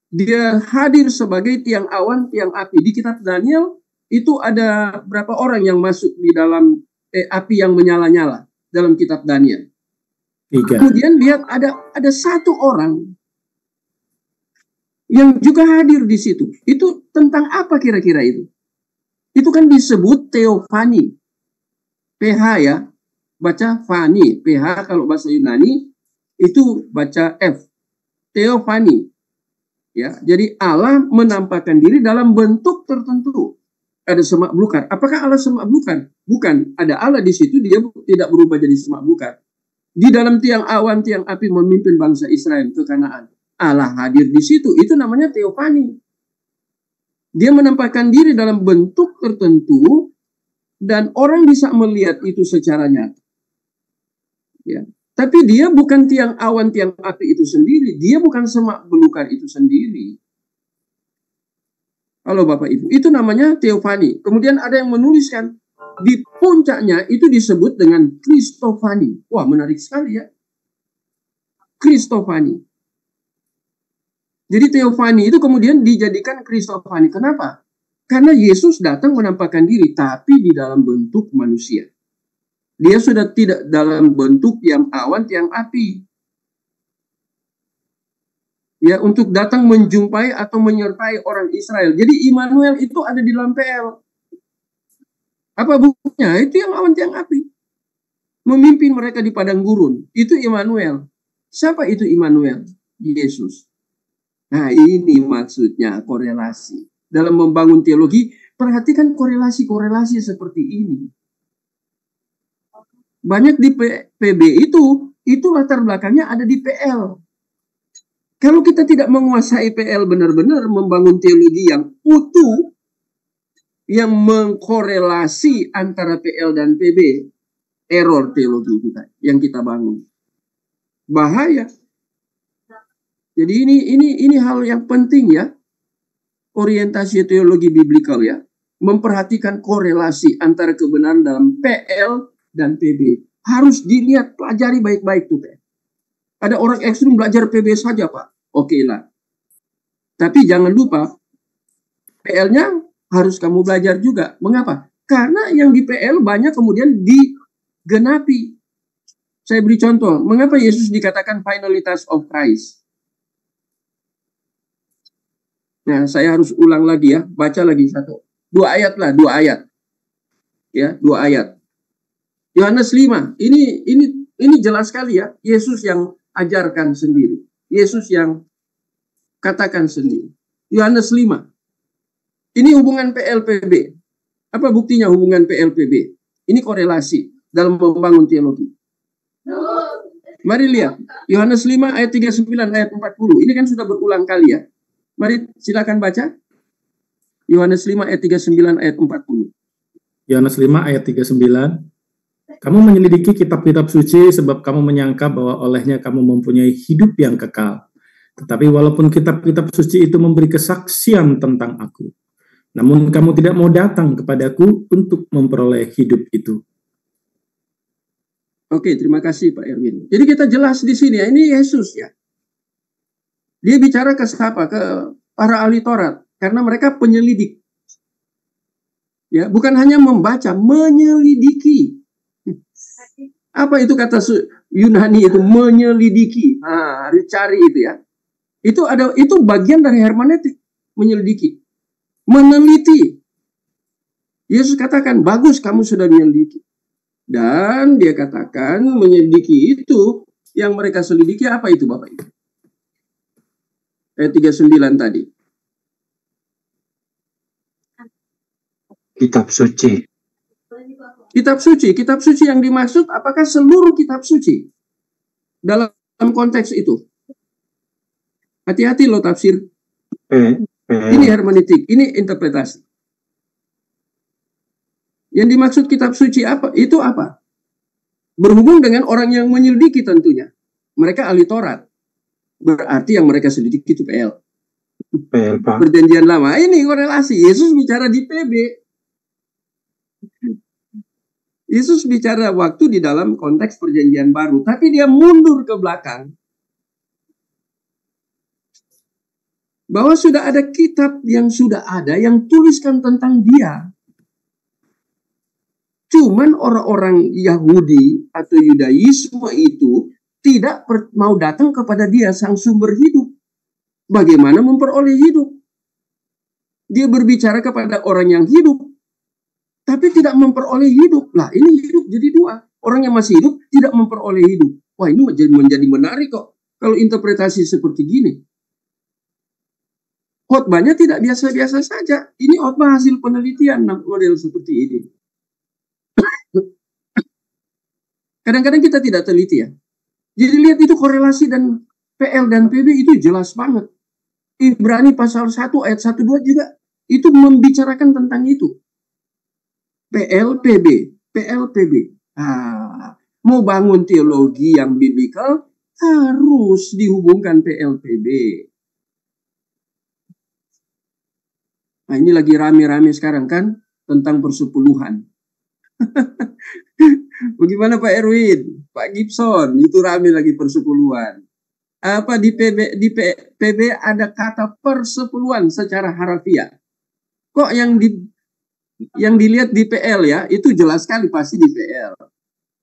Dia hadir sebagai tiang awan, tiang api. Di kitab Daniel itu ada berapa orang yang masuk di dalam api yang menyala-nyala. dalam kitab Daniel. 3. Kemudian lihat ada satu orang yang juga hadir di situ. Itu tentang apa kira-kira itu? Itu kan disebut teofani. PH ya, baca fani. PH kalau bahasa Yunani itu baca F. Teofani. Ya, jadi Allah menampakkan diri dalam bentuk tertentu. Ada semak belukar. Apakah Allah semak belukar? Bukan. Ada Allah di situ, dia tidak berubah jadi semak belukar. Di dalam tiang awan, tiang api memimpin bangsa Israel ke Kanaan. Allah hadir di situ. Itu namanya teofani. Dia menampakkan diri dalam bentuk tertentu dan orang bisa melihat itu secara nyata. Ya. Tapi dia bukan tiang awan, tiang api itu sendiri. Dia bukan semak belukar itu sendiri. Halo Bapak Ibu. Itu namanya teofani. Kemudian ada yang menuliskan di puncaknya itu disebut dengan Kristofani. Wah, menarik sekali ya. Kristofani. Jadi teofani itu kemudian dijadikan Kristofani. Kenapa? Karena Yesus datang menampakkan diri, tapi di dalam bentuk manusia. Dia sudah tidak dalam bentuk tiang awan, tiang api. Ya, untuk datang menjumpai atau menyertai orang Israel. Jadi Immanuel itu ada di dalam PL. Apa buktinya? Itu yang awan tiang api. Memimpin mereka di padang gurun. Itu Immanuel. Siapa itu Immanuel? Yesus. Nah, ini maksudnya korelasi. Dalam membangun teologi, perhatikan korelasi-korelasi seperti ini. Banyak di PB itu latar belakangnya ada di PL. Kalau kita tidak menguasai PL benar-benar membangun teologi yang utuh, yang mengkorelasi antara PL dan PB, error teologi kita yang kita bangun. Bahaya. Jadi ini hal yang penting ya. Orientasi teologi biblikal ya. Memperhatikan korelasi antara kebenaran dalam PL dan PB. Harus dilihat, pelajari baik-baik tuh PL. Ada orang ekstrim belajar PB saja Pak. Oke lah. Tapi jangan lupa PL-nya harus kamu belajar juga. Mengapa? Karena yang di PL banyak kemudian digenapi. Saya beri contoh. Mengapa Yesus dikatakan finalitas of Christ? Nah, saya harus ulang lagi ya. Baca lagi satu. 2 ayat lah, 2 ayat. Ya, 2 ayat. Yohanes 5. Ini jelas sekali ya. Yesus yang ajarkan sendiri. Yesus yang katakan sendiri. Yohanes 5. Ini hubungan PLPB. Apa buktinya hubungan PLPB? Ini korelasi dalam membangun teologi. Mari lihat. Yohanes 5 ayat 39 ayat 40. Ini kan sudah berulang kali ya. Mari silakan baca. Yohanes 5 ayat 39 ayat 40. Yohanes 5 ayat 39. Kamu menyelidiki kitab-kitab suci sebab kamu menyangka bahwa olehnya kamu mempunyai hidup yang kekal. Tetapi walaupun kitab-kitab suci itu memberi kesaksian tentang aku, namun kamu tidak mau datang kepadaku untuk memperoleh hidup itu. Oke, terima kasih Pak Erwin. Jadi kita jelas di sini ya, ini Yesus ya. Dia bicara ke siapa? Ke para ahli Taurat. Karena mereka penyelidik. Ya, bukan hanya membaca, menyelidiki. Apa itu kata Yunani itu? Menyelidiki. Nah, harus cari itu ya. Itu bagian dari hermeneutik, menyelidiki. Meneliti. Yesus katakan, bagus kamu sudah menyelidiki. Dan dia katakan, menyelidiki itu, yang mereka selidiki apa itu Bapak Ibu? Ayat 39 tadi. Kitab suci. Kitab suci yang dimaksud apakah seluruh kitab suci? Dalam konteks itu. Hati-hati loh tafsir. Ini hermeneutik, ini interpretasi. Yang dimaksud kitab suci apa? Itu apa? Berhubung dengan orang yang menyelidiki tentunya. Mereka ahli Taurat. Berarti yang mereka selidiki itu PL. Pak. Perjanjian lama. Ini korelasi. Yesus bicara di PB. Yesus bicara waktu di dalam konteks perjanjian baru. Tapi dia mundur ke belakang. Bahwa sudah ada kitab yang sudah ada yang tuliskan tentang dia. Cuman orang-orang Yahudi atau Yudaisme itu tidak mau datang kepada dia sang sumber hidup. Bagaimana memperoleh hidup? Dia berbicara kepada orang yang hidup, tapi tidak memperoleh hidup. Lah, ini hidup jadi dua. Orang yang masih hidup tidak memperoleh hidup. Wah, ini menjadi menarik kok kalau interpretasi seperti gini. Khotbahnya tidak biasa-biasa saja. Ini khotbah hasil penelitian model seperti ini. Kadang-kadang kita tidak teliti ya. Jadi lihat itu korelasi dan PL dan PB itu jelas banget. Ibrani pasal 1 ayat 1-2 juga itu membicarakan tentang itu. PL, PB. PL, PB. Mau bangun teologi yang biblikal harus dihubungkan PL, PB. Nah, ini lagi rame-rame sekarang kan tentang persepuluhan. Bagaimana Pak Erwin, Pak Gibson, itu rame lagi persepuluhan. Apa di PB ada kata persepuluhan secara harafiah. Kok yang dilihat di PL ya, itu jelas sekali pasti di PL.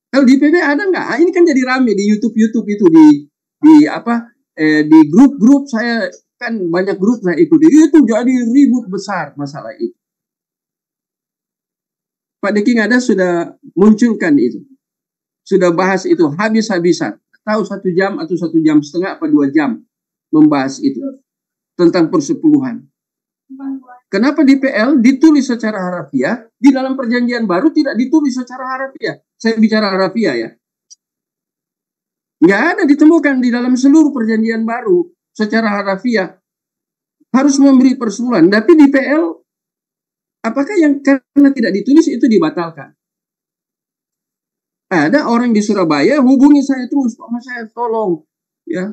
Kalau di PB ada nggak? Ini kan jadi rame di YouTube itu di grup-grup saya kan banyak grup saya ikuti. Itu jadi ribut besar masalah itu. Pak Deking ada sudah munculkan itu. Sudah bahas itu habis-habisan. Tahu 1 jam atau 1 jam setengah apa 2 jam membahas itu. Tentang persepuluhan. Kenapa di PL ditulis secara harafiah, di dalam perjanjian baru tidak ditulis secara harafiah. Saya bicara harafiah ya. Nggak ada ditemukan di dalam seluruh perjanjian baru secara harafiah. Harus memberi persepuluhan. Tapi di PL apakah yang karena tidak ditulis itu dibatalkan? Ada orang di Surabaya hubungi saya terus, Pak, saya tolong ya.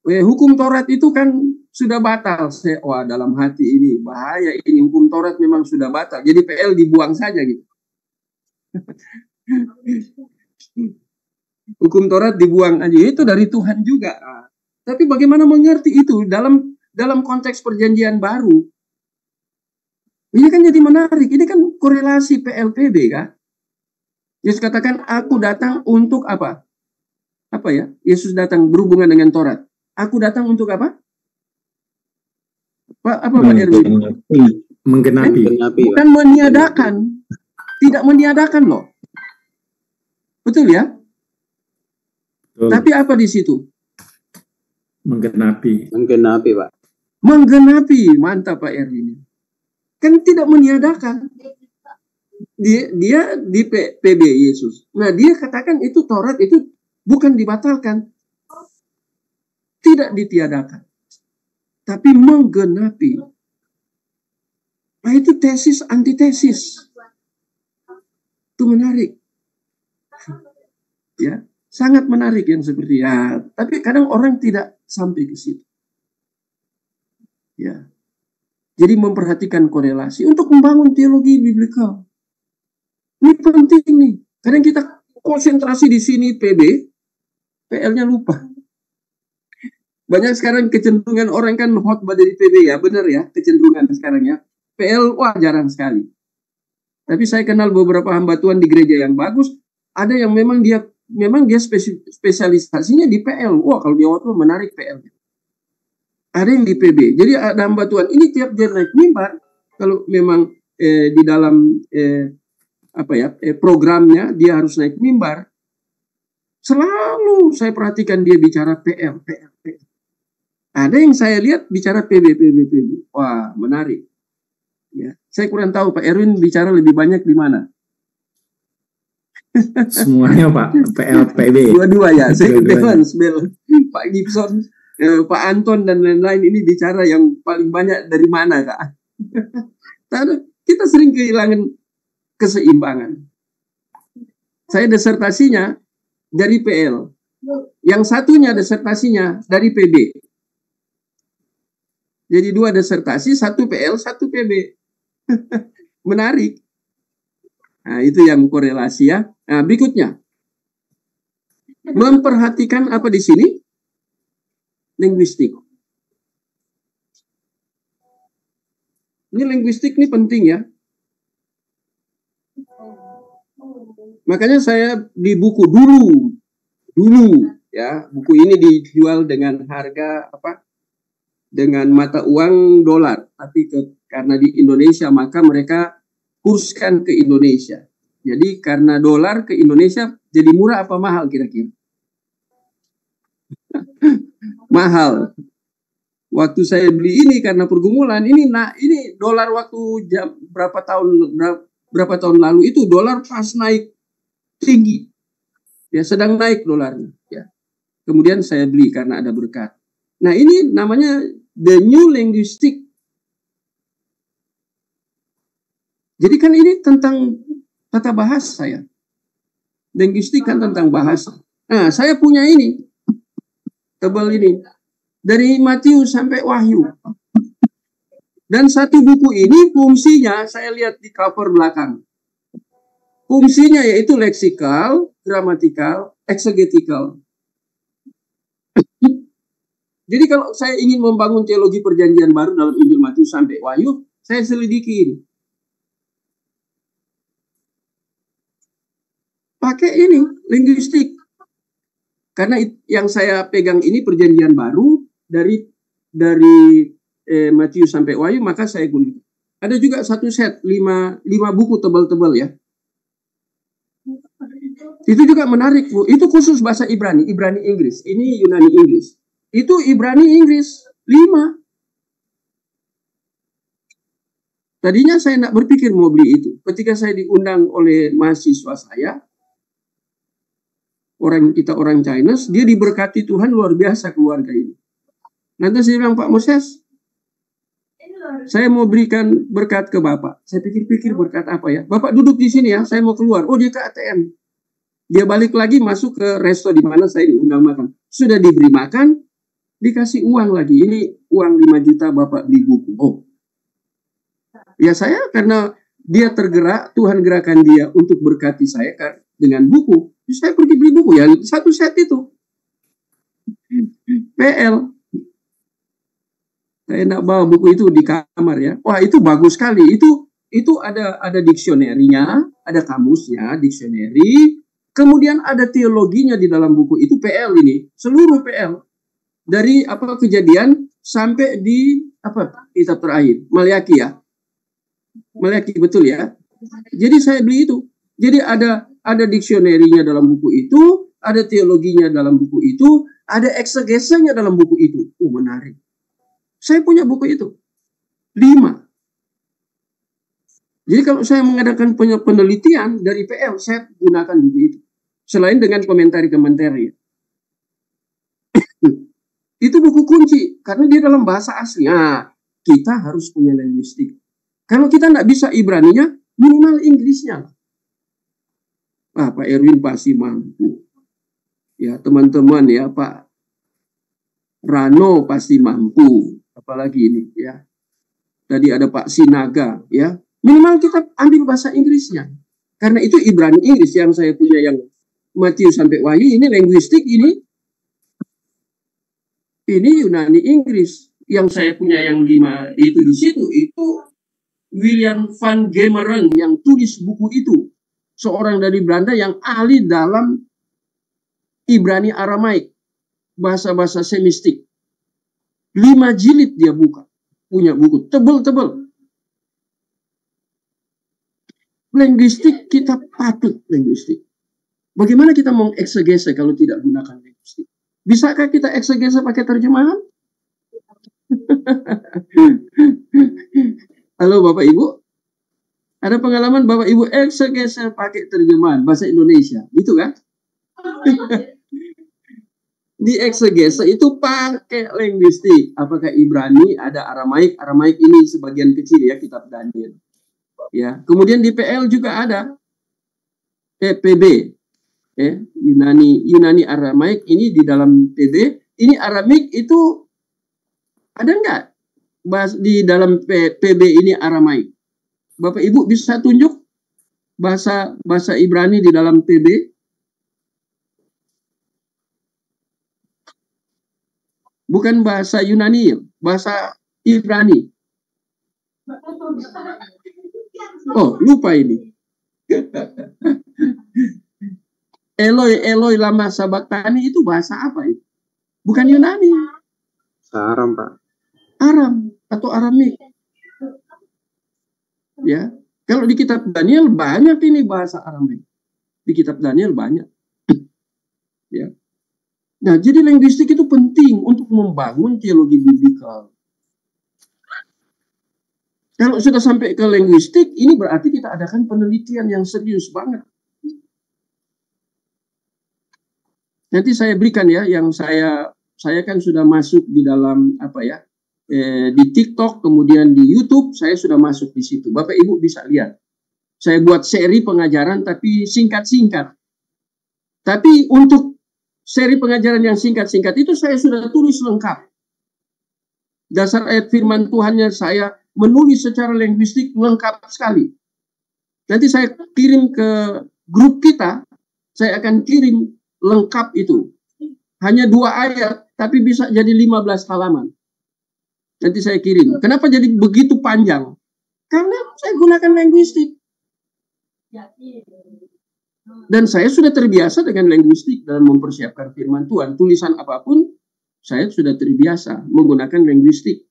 Hukum Taurat itu kan sudah batal. Saya, wah dalam hati ini bahaya ini, hukum Taurat memang sudah batal. Jadi PL dibuang saja gitu. Hukum Taurat dibuang aja, itu dari Tuhan juga. Tapi bagaimana mengerti itu dalam konteks perjanjian baru? Ini kan jadi menarik. Ini kan korelasi PLPB kan. Yesus katakan, aku datang untuk apa? Apa ya? Yesus datang berhubungan dengan Taurat. Aku datang untuk apa? Apa Pak Erwin? Menggenapi. Bukan meniadakan. Tidak meniadakan loh. Betul ya? Betul. Tapi apa di situ? Menggenapi. Menggenapi, Pak. Menggenapi. Mantap Pak Erwin. Kan tidak meniadakan. Dia di PB Yesus. Nah, dia katakan itu Taurat itu bukan dibatalkan. Tidak ditiadakan. Tapi menggenapi. Nah, itu tesis antitesis. Itu menarik. Ya, sangat menarik yang seperti ya. Tapi kadang orang tidak sampai ke situ. Ya. Jadi memperhatikan korelasi untuk membangun teologi biblikal. Ini penting nih. Kadang kita konsentrasi di sini PB, PL-nya lupa. Banyak sekarang kecenderungan orang kan khotbah dari PB ya, benar ya, kecenderungan sekarang ya. PL wah jarang sekali. Tapi saya kenal beberapa hamba Tuhan di gereja yang bagus, ada yang memang dia spesialisasinya di PL. Wah, kalau dia khotbah menarik PL-nya. Ada yang di PB. Jadi ada hamba Tuhan ini tiap dia naik mimbar, kalau memang di dalam programnya dia harus naik mimbar, selalu saya perhatikan dia bicara PL. Ada yang saya lihat bicara PB. Wah, menarik. Ya, saya kurang tahu Pak Erwin bicara lebih banyak di mana. Semuanya Pak, PL, PB. Dua-dua ya, saya balance, Pak Gibson, Pak Anton dan lain-lain ini bicara yang paling banyak dari mana Kak? Kita sering kehilangan keseimbangan. Saya disertasinya dari PL. Yang satunya disertasinya dari PB. Jadi 2 disertasi, 1 PL, 1 PB. Menarik. Nah, itu yang korelasi ya. Nah, berikutnya. Memperhatikan apa di sini? Linguistik. Ini linguistik ini penting ya. Makanya saya di buku dulu ya, buku ini dijual dengan harga apa? Dengan mata uang dolar, tapi karena di Indonesia maka mereka kurskan ke Indonesia. Jadi karena dolar ke Indonesia jadi murah apa mahal kira-kira? Mahal. Waktu saya beli ini karena pergumulan ini, nah ini dolar waktu berapa tahun lalu itu dolar pas naik tinggi, ya sedang naik dolarnya, ya. Kemudian saya beli karena ada berkat. Nah ini namanya the new linguistic. Jadi kan ini tentang tata bahasa ya. Linguistik kan tentang bahasa. Nah saya punya ini tebal ini. Dari Matius sampai Wahyu. Dan satu buku ini fungsinya, saya lihat di cover belakang. Fungsinya yaitu leksikal, gramatikal, exegetikal. Jadi kalau saya ingin membangun teologi perjanjian baru dalam Injil Matius sampai Wahyu, saya selidikin. Pakai ini, linguistik. Karena yang saya pegang ini perjanjian baru, dari Matius sampai Wahyu, maka saya gunakan. Ada juga satu set 5 buku tebal-tebal ya. Itu juga menarik, Bu. Itu khusus bahasa Ibrani Inggris. Ini Yunani Inggris. Itu Ibrani Inggris 5. Tadinya saya tidak berpikir mau beli itu. Ketika saya diundang oleh mahasiswa saya, orang Chinese, dia diberkati Tuhan luar biasa keluarga ini. Nanti saya bilang, Pak Moses, saya mau berikan berkat ke Bapak. Saya pikir-pikir berkat apa ya? Bapak duduk di sini ya, saya mau keluar. Oh, dia ke ATM. Dia balik lagi masuk ke resto di mana saya diundang makan. Sudah diberi makan, dikasih uang lagi. Ini uang 5 juta Bapak beli buku. Oh. Ya saya karena dia tergerak, Tuhan gerakan dia untuk berkati saya dengan buku. Saya pergi beli buku ya, satu set itu. PL. Saya nak bawa buku itu di kamar ya. Wah, itu bagus sekali. Itu ada diksionerinya, ada kamusnya, diksioneri. Kemudian ada teologinya di dalam buku itu, PL ini, seluruh PL. Dari Kejadian sampai di kitab terakhir, Maleaki ya. Maleaki betul ya. Jadi saya beli itu. Jadi ada diksionerinya dalam buku itu, ada teologinya dalam buku itu, ada eksegesenya dalam buku itu. Menarik. Saya punya buku itu 5. Jadi kalau saya mengadakan penelitian dari PL, saya gunakan buku itu. Selain dengan komentari-komentari. Itu buku kunci, karena dia dalam bahasa asli. Nah, kita harus punya linguistik. Kalau kita nggak bisa Ibraninya, minimal Inggrisnya. Pak Erwin pasti mampu. Ya, teman-teman ya, Pak Rano pasti mampu. Apalagi ini ya. Tadi ada Pak Sinaga ya. Minimal kita ambil bahasa Inggrisnya. Karena itu Ibrani Inggris yang saya punya, yang Matius sampai Wahyu ini linguistik, ini Yunani Inggris. Yang saya punya yang 5 itu di situ, itu William van Gemeren yang tulis buku itu. Seorang dari Belanda yang ahli dalam Ibrani Aramaik, bahasa-bahasa semistik. 5 jilid dia punya buku tebal-tebal. Linguistik kita patut linguistik. Bagaimana kita mau eksegese kalau tidak gunakan linguistik? Bisakah kita eksegese pakai terjemahan? Halo Bapak Ibu, ada pengalaman Bapak Ibu eksegese pakai terjemahan bahasa Indonesia, gitu kan? Di eksegese itu pakai linguistik. Apakah Ibrani, ada Aramaik. Aramaik ini sebagian kecil ya, kitab Daniel. Ya, kemudian di PL juga ada PB. Yunani Aramaik ini di dalam PB. Ini Aramaik itu ada nggak di dalam PB ini Aramaik? Bapak Ibu bisa tunjuk bahasa Ibrani di dalam PB? Bukan bahasa Yunani, bahasa Ibrani. Oh, lupa ini. Eloi, Eloi lama sabaktani itu bahasa apa itu? Bukan Yunani. Aram, Pak. Aram atau Aramik. Ya, kalau di kitab Daniel banyak ini bahasa Aramik. Di kitab Daniel banyak. Ya. Nah, jadi linguistik itu penting untuk membangun teologi biblikal. Kalau sudah sampai ke linguistik, ini berarti kita adakan penelitian yang serius banget. Nanti saya berikan ya, yang saya kan sudah masuk di dalam apa ya, di TikTok, kemudian di YouTube, saya sudah masuk di situ. Bapak Ibu bisa lihat. Saya buat seri pengajaran tapi singkat-singkat. Tapi untuk seri pengajaran yang singkat-singkat itu saya sudah tulis lengkap. Dasar ayat firman Tuhannya saya menulis secara linguistik lengkap sekali. Nanti saya kirim ke grup kita, saya akan kirim lengkap itu. Hanya 2 ayat, tapi bisa jadi 15 halaman. Nanti saya kirim. Kenapa jadi begitu panjang? Karena saya gunakan linguistik. Dan saya sudah terbiasa dengan linguistik dalam mempersiapkan firman Tuhan. Tulisan apapun, saya sudah terbiasa menggunakan linguistik.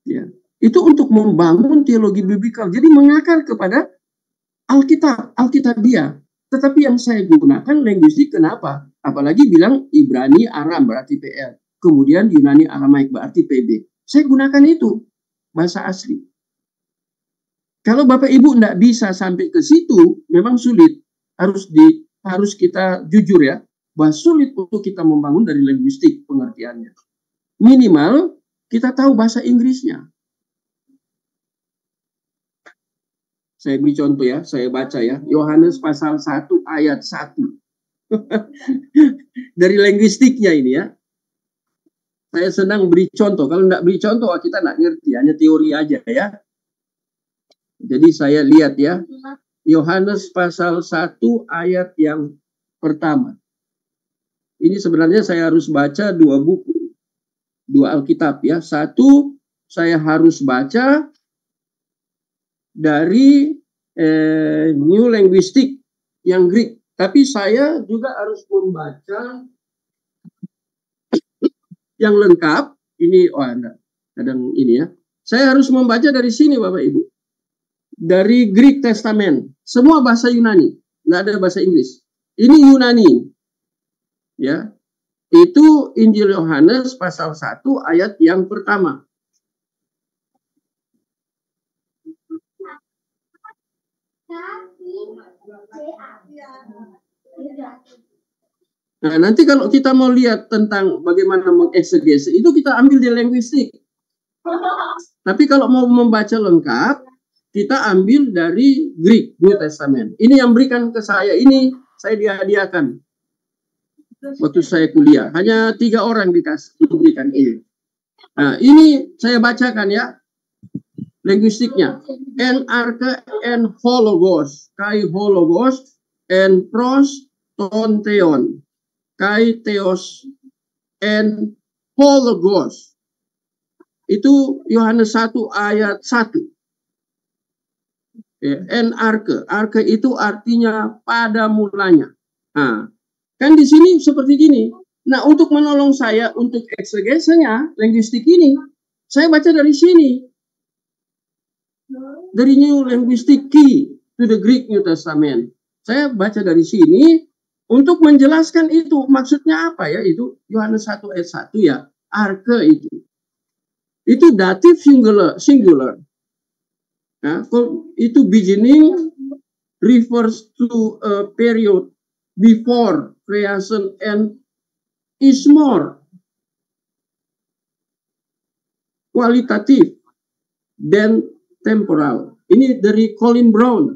Ya. Itu untuk membangun teologi biblikal. Jadi mengakar kepada Alkitab, Alkitabiah. Tetapi yang saya gunakan linguistik kenapa? Apalagi bilang Ibrani, Aram berarti PL. Kemudian Yunani, Aramaik berarti PB. Saya gunakan itu, bahasa asli. Kalau Bapak Ibu tidak bisa sampai ke situ, memang sulit. Harus kita jujur ya, bahwa sulit untuk kita membangun dari linguistik pengertiannya. Minimal kita tahu bahasa Inggrisnya. Saya beri contoh ya, saya baca ya. Yohanes pasal 1 ayat 1. Dari linguistiknya ini ya. Saya senang beri contoh. Kalau tidak beri contoh, kita tidak ngerti. Hanya teori aja ya. Jadi saya lihat ya. Yohanes pasal 1 ayat yang pertama. Ini sebenarnya saya harus baca 2 buku. 2 Alkitab ya. Satu, saya harus baca dari New Linguistic yang Greek. Tapi saya juga harus membaca yang lengkap. Ini, kadang ini ya. Saya harus membaca dari sini Bapak Ibu. Dari Greek Testament. Semua bahasa Yunani. Nggak ada bahasa Inggris. Ini Yunani. Ya. Itu Injil Yohanes pasal 1 ayat yang pertama. Nah, nanti kalau kita mau lihat tentang bagaimana mengeksegese, itu kita ambil di linguistik. Tapi kalau mau membaca lengkap, kita ambil dari Greek, New Testament. Ini yang berikan ke saya, ini saya dihadiahkan waktu saya kuliah. Hanya 3 orang diberikan ini. Nah, ini saya bacakan ya. Linguistiknya, en arke en hologos, kai hologos, en pros ton theon, kai theos en hologos. Itu Yohanes 1 ayat 1. En arke, arke itu artinya pada mulanya. Nah, kan di sini seperti gini. Nah, untuk menolong saya untuk eksegesenya, linguistik ini, saya baca dari sini. Dari New Linguistic Key to the Greek New Testament. Saya baca dari sini untuk menjelaskan itu. Maksudnya apa ya? Itu Yohanes 1 ayat 1 ya. Arke itu. Itu dative singular. Nah, itu beginning refers to a period before creation and is more qualitative than temporal. Ini dari Colin Brown.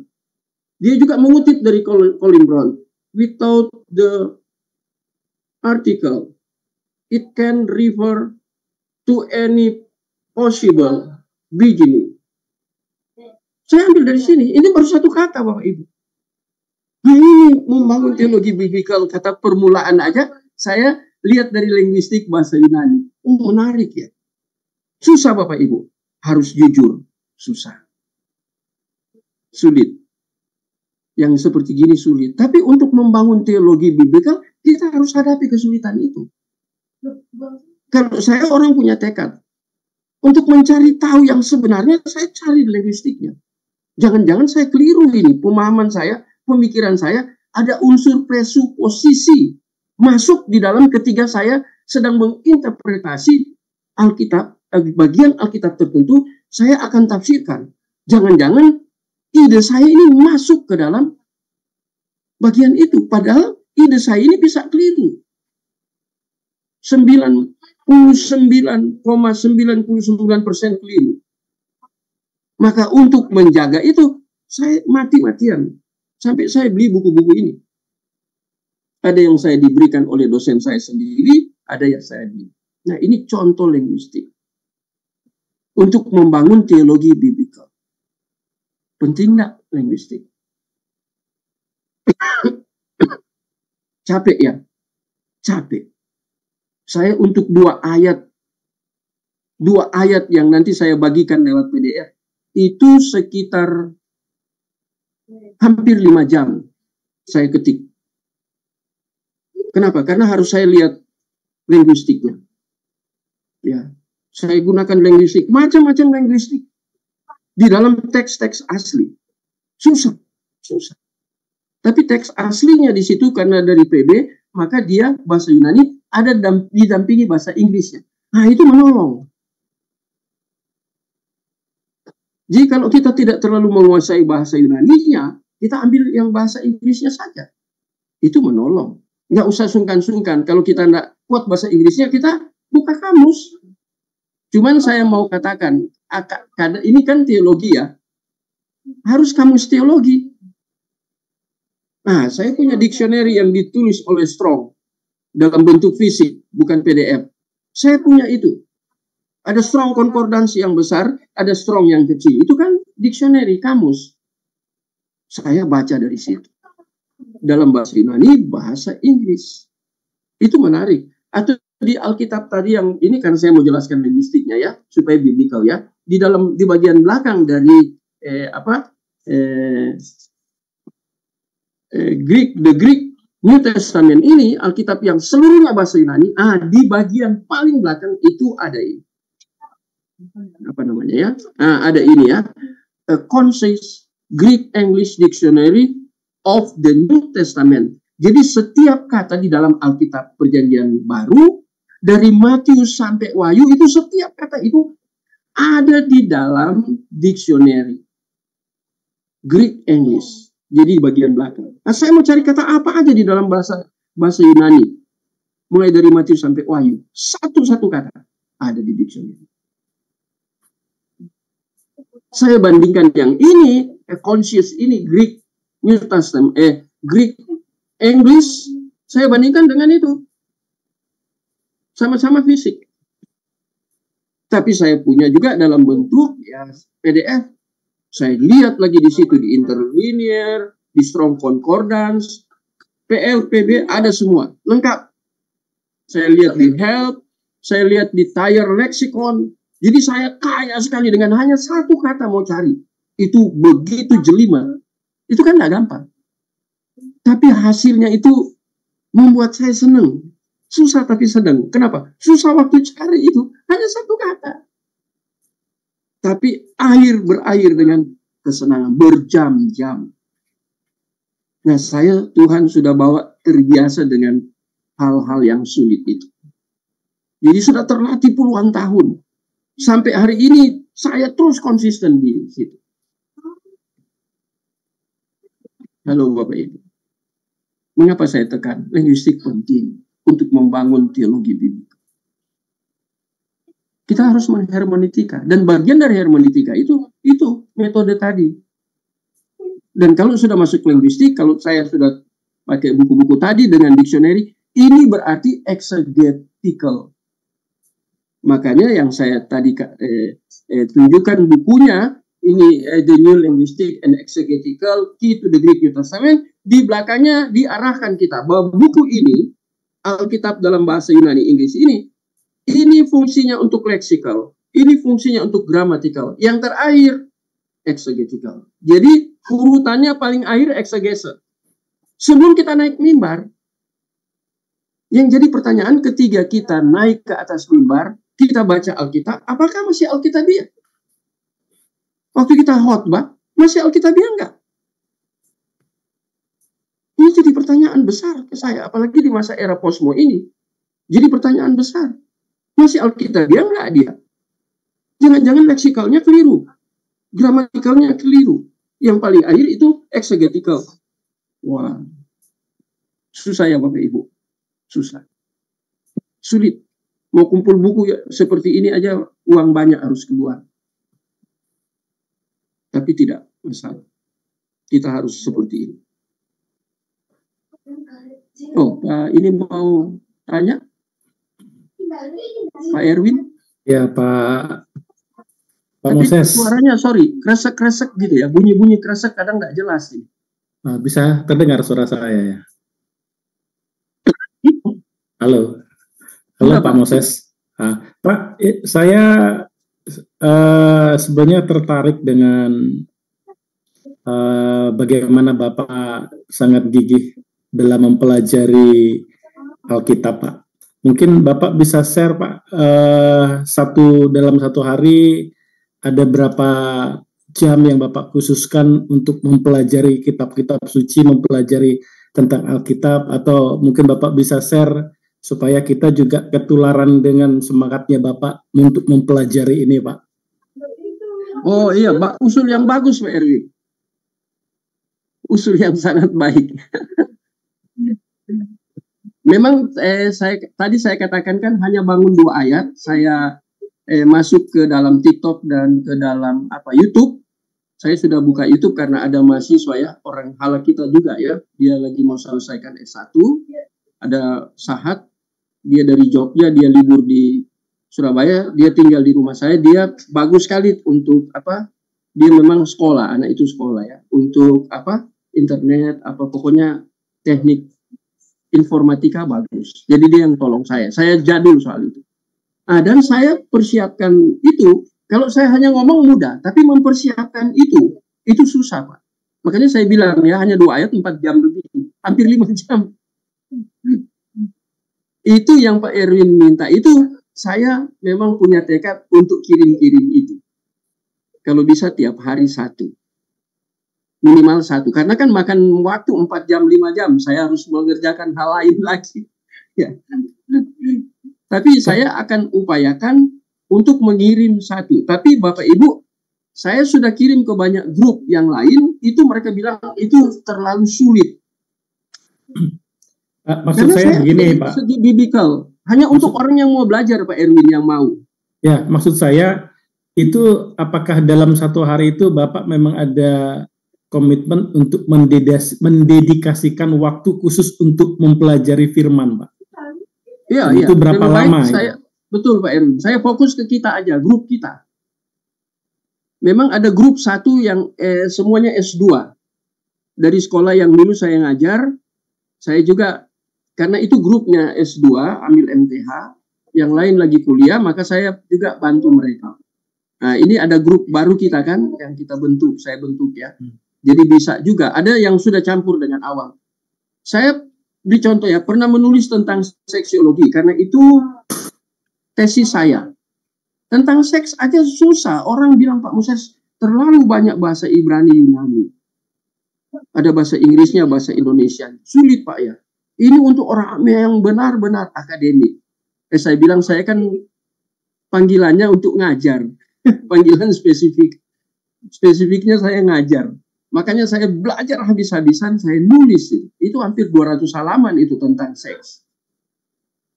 Dia juga mengutip dari Colin Brown. Without the article, it can refer to any possible beginning. Saya ambil dari sini. Ini baru satu kata Bapak Ibu. Nah, ini membangun teologi biblikal, kata permulaan aja. Saya lihat dari linguistik bahasa Yunani. Menarik ya. Susah Bapak Ibu. Harus jujur. Susah. Sulit. yang seperti gini sulit. Tapi untuk membangun teologi biblikal, kita harus hadapi kesulitan itu. Kalau saya orang punya tekad untuk mencari tahu yang sebenarnya, saya cari linguistiknya. Jangan-jangan saya keliru ini, pemahaman saya, pemikiran saya, ada unsur presuposisi masuk di dalam ketika saya sedang menginterpretasi Alkitab, bagian Alkitab tertentu, saya akan tafsirkan. Jangan-jangan ide saya ini masuk ke dalam bagian itu, padahal ide saya ini bisa keliru. 99,99% keliru. Maka untuk menjaga itu, saya mati-matian. Sampai saya beli buku-buku ini. Ada yang saya diberikan oleh dosen saya sendiri, ada yang saya beli. Nah, ini contoh linguistik. Untuk membangun teologi biblikal. Penting nggak linguistik? Capek ya? Capek. Saya untuk dua ayat yang nanti saya bagikan lewat PDF, itu sekitar hampir 5 jam saya ketik. Kenapa? Karena harus saya lihat linguistiknya. Ya, saya gunakan linguistik, macam-macam linguistik di dalam teks-teks asli. Susah. Tapi teks aslinya di situ karena dari PB, maka dia bahasa Yunani ada didampingi bahasa Inggrisnya. Nah, itu menolong. Jadi kalau kita tidak terlalu menguasai bahasa Yunaninya, kita ambil yang bahasa Inggrisnya saja. Itu menolong. Nggak usah sungkan-sungkan. Kalau kita nggak kuat bahasa Inggrisnya, kita buka kamus. Cuman saya mau katakan, ini kan teologi ya. Harus kamus teologi. Nah, saya punya dictionary yang ditulis oleh Strong. Dalam bentuk fisik, bukan PDF. Saya punya itu. Ada Strong Concordance yang besar, ada Strong yang kecil. Itu kan dictionary, kamus. Saya baca dari situ. Dalam bahasa Yunani, bahasa Inggris. Itu menarik. Atau di Alkitab tadi yang ini kan saya mau jelaskan linguistiknya ya, supaya biblical ya. Di bagian belakang dari the Greek New Testament ini, Alkitab yang seluruhnya bahasa Yunani, di bagian paling belakang itu ada ini. Apa namanya ya? Ada ini ya. A Concise Greek English Dictionary of the New Testament. Jadi setiap kata di dalam Alkitab Perjanjian Baru, dari Matius sampai Wahyu, itu setiap kata itu ada di dalam dictionary Greek English. Jadi bagian belakang. Nah, saya mau cari kata apa aja di dalam bahasa Yunani. Mulai dari Matius sampai Wahyu. Satu-satu kata ada di dictionary. Saya bandingkan yang ini, conscious ini, Greek New Testament, Greek English, saya bandingkan dengan itu. Sama-sama fisik. Tapi saya punya juga dalam bentuk ya PDF. Saya lihat lagi di situ di interlinear, di Strong Concordance, PL, PB, ada semua. Lengkap. Saya lihat di Help, saya lihat di Thayer Lexicon. Jadi saya kaya sekali dengan hanya satu kata mau cari. Itu begitu jelimet. Itu kan nggak gampang. Tapi hasilnya itu membuat saya senang. Susah tapi senang. Kenapa? Susah waktu cari itu. Hanya satu kata. Tapi berakhir dengan kesenangan. Berjam-jam. Nah, Tuhan sudah bawa terbiasa dengan hal-hal yang sulit itu. Jadi sudah terlatih puluhan tahun. Sampai hari ini saya terus konsisten di situ. Halo Bapak Ibu. Mengapa saya tekan? Linguistik penting untuk membangun teologi biblik. Kita harus menghermeneutika, dan bagian dari hermeneutika itu metode tadi. Dan kalau sudah masuk linguistik, kalau saya sudah pakai buku-buku tadi dengan dictionary, ini berarti exegetical. Makanya yang saya tadi tunjukkan bukunya, ini The New Linguistic and Exegetical Key to the Greek New Testament, di belakangnya diarahkan kita bahwa buku ini, Alkitab dalam bahasa Yunani Inggris ini fungsinya untuk leksikal, ini fungsinya untuk gramatikal. Yang terakhir, exegetical. Jadi urutannya paling akhir eksegese. Sebelum kita naik mimbar, yang jadi pertanyaan ketika kita naik ke atas mimbar, kita baca Alkitab, apakah masih Alkitabiah? Waktu kita khotbah, masih Alkitabiah enggak? Ini jadi pertanyaan besar ke saya, apalagi di masa era posmo ini. Jadi pertanyaan besar. Masih Alkitabiah enggak dia? Jangan-jangan leksikalnya keliru. Gramatikalnya keliru. Yang paling akhir itu exegetical. Wah. Susah ya Bapak Ibu. Susah. Sulit. Mau kumpul buku ya, seperti ini aja uang banyak harus keluar. Tapi tidak masalah. Kita harus seperti ini. Oh, ini mau tanya? Pak Erwin? Ya, Pak Tapi Moses. Suaranya, sorry, kresek-kresek gitu ya. Bunyi-bunyi kresek kadang nggak jelas ini. Nah, bisa terdengar suara saya ya? Halo. Halo Ya, Pak Pak. Moses. Pak, saya sebenarnya tertarik dengan bagaimana Bapak sangat gigih dalam mempelajari Alkitab, Pak. Mungkin Bapak bisa share, Pak, dalam satu hari ada berapa jam yang Bapak khususkan untuk mempelajari kitab-kitab suci, mempelajari tentang Alkitab, atau mungkin Bapak bisa share supaya kita juga ketularan dengan semangatnya Bapak untuk mempelajari ini, Pak. Oh iya, usul yang bagus Pak Erwin. Usul yang sangat baik. Memang tadi saya katakan kan hanya bangun 2 ayat, saya masuk ke dalam TikTok dan ke dalam YouTube. Saya sudah buka YouTube karena ada mahasiswa ya, orang halal kita juga ya, dia lagi mau selesaikan S1, ada Sahat, dia dari Jogja, dia libur di Surabaya, dia tinggal di rumah saya, dia bagus sekali untuk dia memang sekolah, anak itu sekolah ya, untuk internet, pokoknya teknik informatika bagus. Jadi dia yang tolong saya jadul soal itu. Dan saya persiapkan itu. Kalau saya hanya ngomong mudah, tapi mempersiapkan itu susah Pak. Makanya saya bilang ya, hanya 2 ayat 4 jam lebih, hampir 5 jam. Itu yang Pak Erwin minta, itu saya memang punya tekad untuk kirim-kirim itu. Kalau bisa tiap hari 1. Minimal 1. Karena kan makan waktu 4 jam, 5 jam. Saya harus mengerjakan hal lain lagi. Ya. Tapi saya akan upayakan untuk mengirim 1. Tapi Bapak Ibu, saya sudah kirim ke banyak grup yang lain, itu mereka bilang itu terlalu sulit. Maksud saya begini Pak. Segi biblical. Hanya untuk orang yang mau belajar Pak Erwin yang mau. Ya, maksud saya itu apakah dalam 1 hari itu Bapak memang ada komitmen untuk mendedikasikan waktu khusus untuk mempelajari firman, Pak? Iya, itu berapa lama? Betul Pak Erwin. Saya fokus ke kita aja, grup kita. Memang ada grup 1 yang semuanya S2. Dari sekolah yang dulu saya ngajar, saya juga, karena itu grupnya S2, ambil MTH, yang lain lagi kuliah, maka saya juga bantu mereka. Nah, ini ada grup baru kita kan, yang kita bentuk, saya bentuk ya. Jadi bisa juga, ada yang sudah campur dengan awal. Saya dicontoh ya, pernah menulis tentang seksiologi, karena itu tesis saya. Tentang seks aja susah, orang bilang Pak Moses, terlalu banyak bahasa Ibrani Yunani. Ada bahasa Inggrisnya, bahasa Indonesia. Sulit Pak ya. Ini untuk orang yang benar-benar akademik. Saya bilang, saya kan panggilannya untuk ngajar. Panggilan spesifik. Spesifiknya saya ngajar. Makanya saya belajar habis-habisan, saya nulis. Itu hampir 200 halaman itu tentang seks.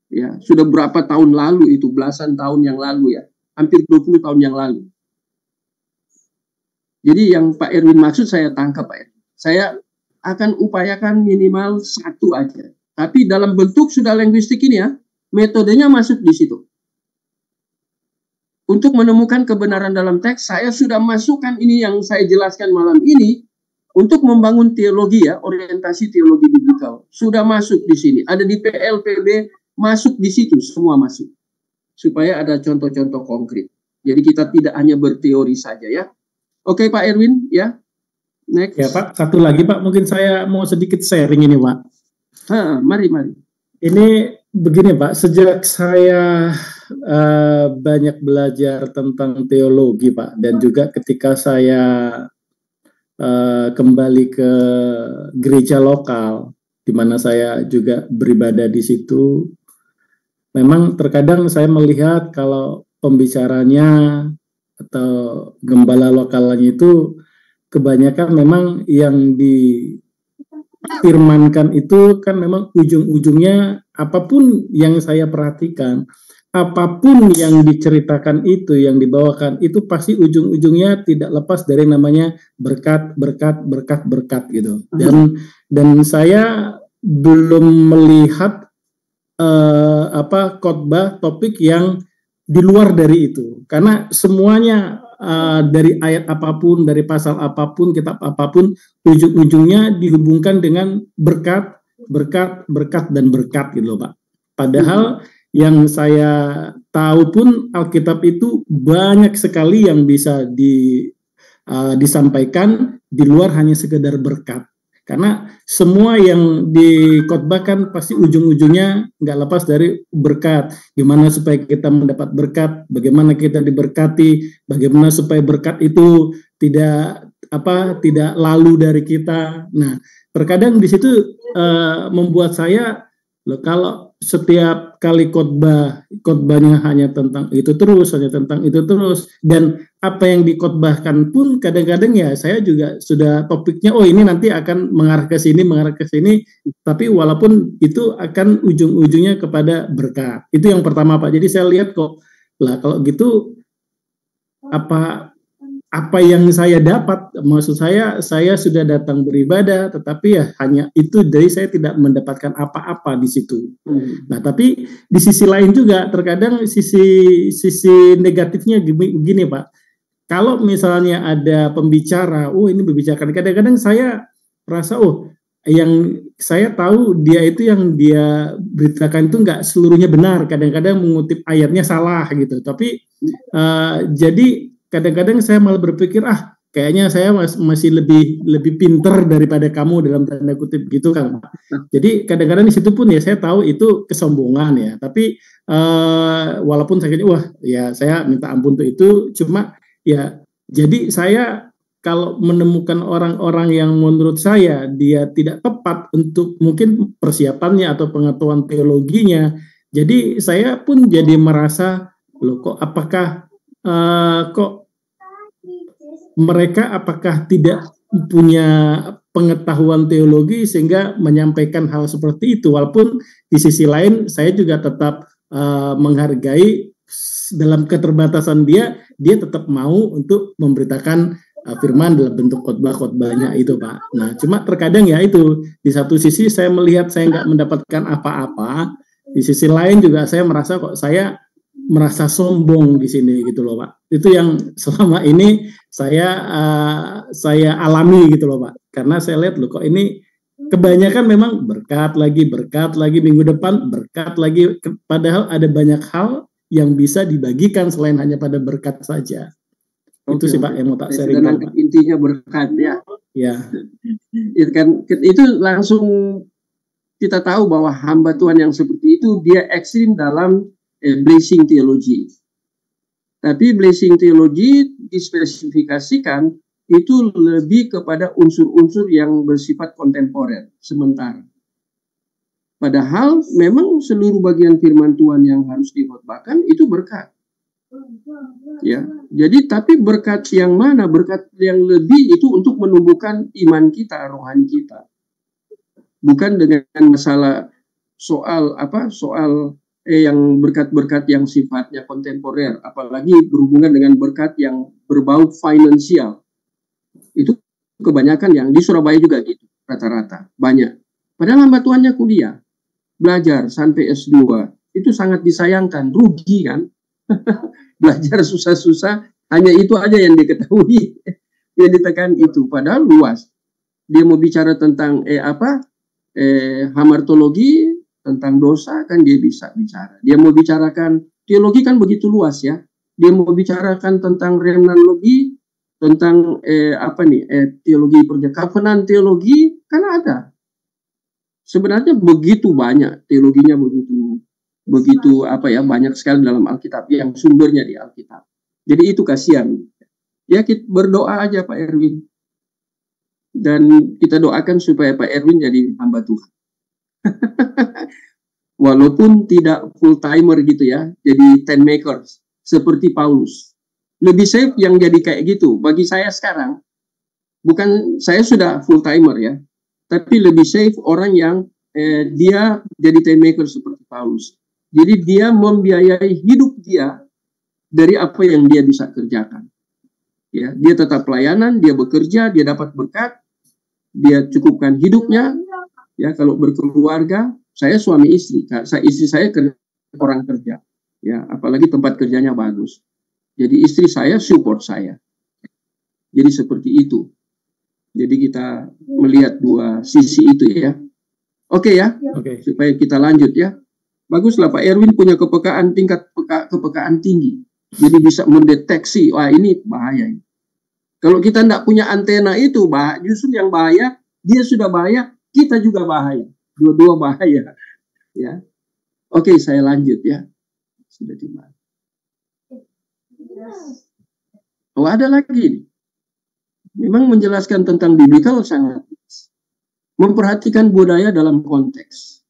Ya, sudah berapa tahun lalu itu, belasan tahun yang lalu ya. Hampir 20 tahun yang lalu. Jadi yang Pak Erwin maksud saya tangkap Pak Erwin. Saya akan upayakan minimal 1 aja. Tapi dalam bentuk sudah linguistik ini ya, metodenya masuk di situ. Untuk menemukan kebenaran dalam teks, saya sudah masukkan ini yang saya jelaskan malam ini, untuk membangun teologi ya, orientasi teologi biblikal. Sudah masuk di sini. Ada di PLPB, masuk di situ, semua masuk. Supaya ada contoh-contoh konkret. Jadi kita tidak hanya berteori saja ya. Oke Pak Erwin, ya. Next. Ya Pak, satu lagi Pak, mungkin saya mau sedikit sharing ini Pak. Mari. Ini begini Pak, sejak saya banyak belajar tentang teologi Pak, dan juga ketika saya kembali ke gereja lokal, di mana saya juga beribadah di situ, memang terkadang saya melihat kalau pembicaranya atau gembala lokalnya itu kebanyakan memang yang difirmankan itu kan memang ujung-ujungnya apapun yang saya perhatikan, apapun yang diceritakan itu, yang dibawakan itu pasti ujung-ujungnya tidak lepas dari namanya berkat gitu. Dan saya belum melihat khotbah topik yang di luar dari itu, karena semuanya dari ayat apapun, dari pasal apapun, kitab apapun, ujung-ujungnya dihubungkan dengan berkat dan berkat gitu loh Pak. Padahal yang saya tahu pun Alkitab itu banyak sekali yang bisa disampaikan di luar hanya sekedar berkat. Karena semua yang dikhotbahkan pasti ujung-ujungnya nggak lepas dari berkat. Gimana supaya kita mendapat berkat, bagaimana kita diberkati, bagaimana supaya berkat itu tidak lalu dari kita. Nah, terkadang di situ membuat saya, loh, kalau setiap kali khotbahnya hanya tentang itu terus, dan apa yang dikhotbahkan pun kadang-kadang ya saya juga sudah topiknya, oh ini nanti akan mengarah ke sini, tapi walaupun itu akan ujung-ujungnya kepada berkat. Itu yang pertama Pak. Jadi saya lihat kok, lah kalau gitu apa yang saya dapat, maksud saya sudah datang beribadah, tetapi ya hanya itu, dari saya tidak mendapatkan apa-apa di situ. Nah, tapi di sisi lain juga terkadang sisi negatifnya gini Pak. Kalau misalnya ada pembicara, ini membicarakan, kadang-kadang saya merasa, yang saya tahu dia itu yang dia beritakan itu nggak seluruhnya benar, kadang-kadang mengutip ayatnya salah gitu. Tapi jadi kadang-kadang saya malah berpikir, kayaknya saya masih lebih pinter daripada kamu dalam tanda kutip gitu kan. Jadi kadang-kadang di situ pun ya saya tahu itu kesombongan ya. Tapi walaupun saya saya minta ampun untuk itu, cuma ya jadi saya kalau menemukan orang-orang yang menurut saya dia tidak tepat untuk mungkin persiapannya atau pengetahuan teologinya, jadi saya pun jadi merasa, loh kok mereka apakah tidak punya pengetahuan teologi sehingga menyampaikan hal seperti itu. Walaupun di sisi lain saya juga tetap menghargai dalam keterbatasan dia tetap mau untuk memberitakan firman dalam bentuk khotbahnya itu Pak. Nah cuma terkadang ya itu, di satu sisi saya melihat saya nggak mendapatkan apa-apa, di sisi lain juga saya merasa sombong di sini gitu loh Pak. Itu yang selama ini saya alami gitu loh Pak. Karena saya lihat loh kok ini kebanyakan memang berkat lagi, minggu depan berkat lagi, padahal ada banyak hal yang bisa dibagikan selain hanya pada berkat saja. Itu sih Pak yang mau tak sharing Pak. Intinya berkat ya. Ya. Itu langsung kita tahu bahwa hamba Tuhan yang seperti itu dia ekstrim dalam blessing theology. Tapi blessing theology dispesifikasikan itu lebih kepada unsur-unsur yang bersifat kontemporer, sementara. Padahal memang seluruh bagian firman Tuhan yang harus dikhotbahkan itu berkat. Ya, jadi tapi berkat yang mana? Berkat yang lebih itu untuk menumbuhkan iman kita, rohani kita. Bukan dengan masalah soal yang berkat-berkat yang sifatnya kontemporer, apalagi berhubungan dengan berkat yang berbau finansial. Itu kebanyakan yang di Surabaya juga gitu, rata-rata, banyak. Padahal hamba Tuhannya kuliah, belajar sampai S2, itu sangat disayangkan, rugi kan? Belajar susah-susah, hanya itu aja yang diketahui, yang ditekan itu, padahal luas. Dia mau bicara tentang hamartologi, tentang dosa kan dia bisa bicara. Dia mau bicarakan teologi kan begitu luas ya. Dia mau bicarakan tentang remnanologi, tentang teologi perjakafanan, teologi kan ada. Sebenarnya begitu banyak teologinya, begitu banyak sekali dalam Alkitab yang sumbernya di Alkitab. Jadi itu kasihan. Ya, kita berdoa aja Pak Erwin. Dan kita doakan supaya Pak Erwin jadi hamba Tuhan. Walaupun tidak full timer gitu ya, jadi tent makers seperti Paulus. Lebih safe yang jadi kayak gitu. Bagi saya sekarang, bukan saya sudah full timer ya, tapi lebih safe orang yang dia jadi tent maker seperti Paulus. Jadi dia membiayai hidup dia dari apa yang dia bisa kerjakan. Ya, dia tetap pelayanan, dia bekerja, dia dapat berkat, dia cukupkan hidupnya. Ya, kalau berkeluarga, saya suami istri, istri saya orang kerja. Ya, apalagi tempat kerjanya bagus. Jadi istri saya support saya. Jadi seperti itu. Jadi kita melihat dua sisi itu ya. Oke ya, supaya kita lanjut ya. Baguslah Pak Erwin punya kepekaan, tingkat kepekaan tinggi. Jadi bisa mendeteksi, wah ini bahaya. Kalau kita tidak punya antena itu, justru yang bahaya, dia sudah bahaya, kita juga bahaya. Dua-dua bahaya. Ya. Oke, saya lanjut ya. Sudah dimana? Oh, ada lagi. Memang menjelaskan tentang biblical sangat. Memperhatikan budaya dalam konteks.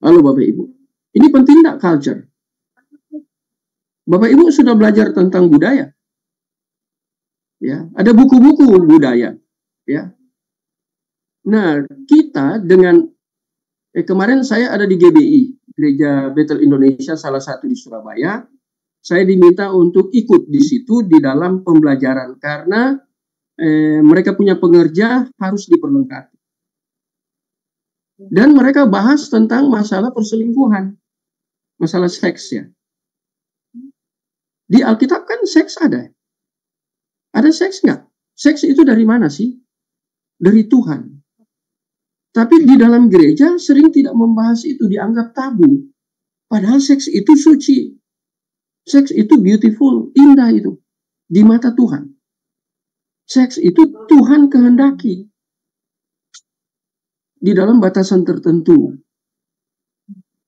Halo Bapak Ibu. Ini penting tidak culture? Bapak Ibu sudah belajar tentang budaya? Ya, ada buku-buku budaya. Ya. Nah, kita dengan kemarin saya ada di GBI, Gereja Bethel Indonesia, salah satu di Surabaya. Saya diminta untuk ikut di situ di dalam pembelajaran karena mereka punya pengerja harus diperlengkapi. Dan mereka bahas tentang masalah perselingkuhan, masalah seks ya. Di Alkitab kan seks ada. Ada seks nggak? Seks itu dari mana sih? Dari Tuhan. Tapi di dalam gereja sering tidak membahas itu, dianggap tabu. Padahal seks itu suci. Seks itu beautiful, indah itu. Di mata Tuhan. Seks itu Tuhan kehendaki. Di dalam batasan tertentu.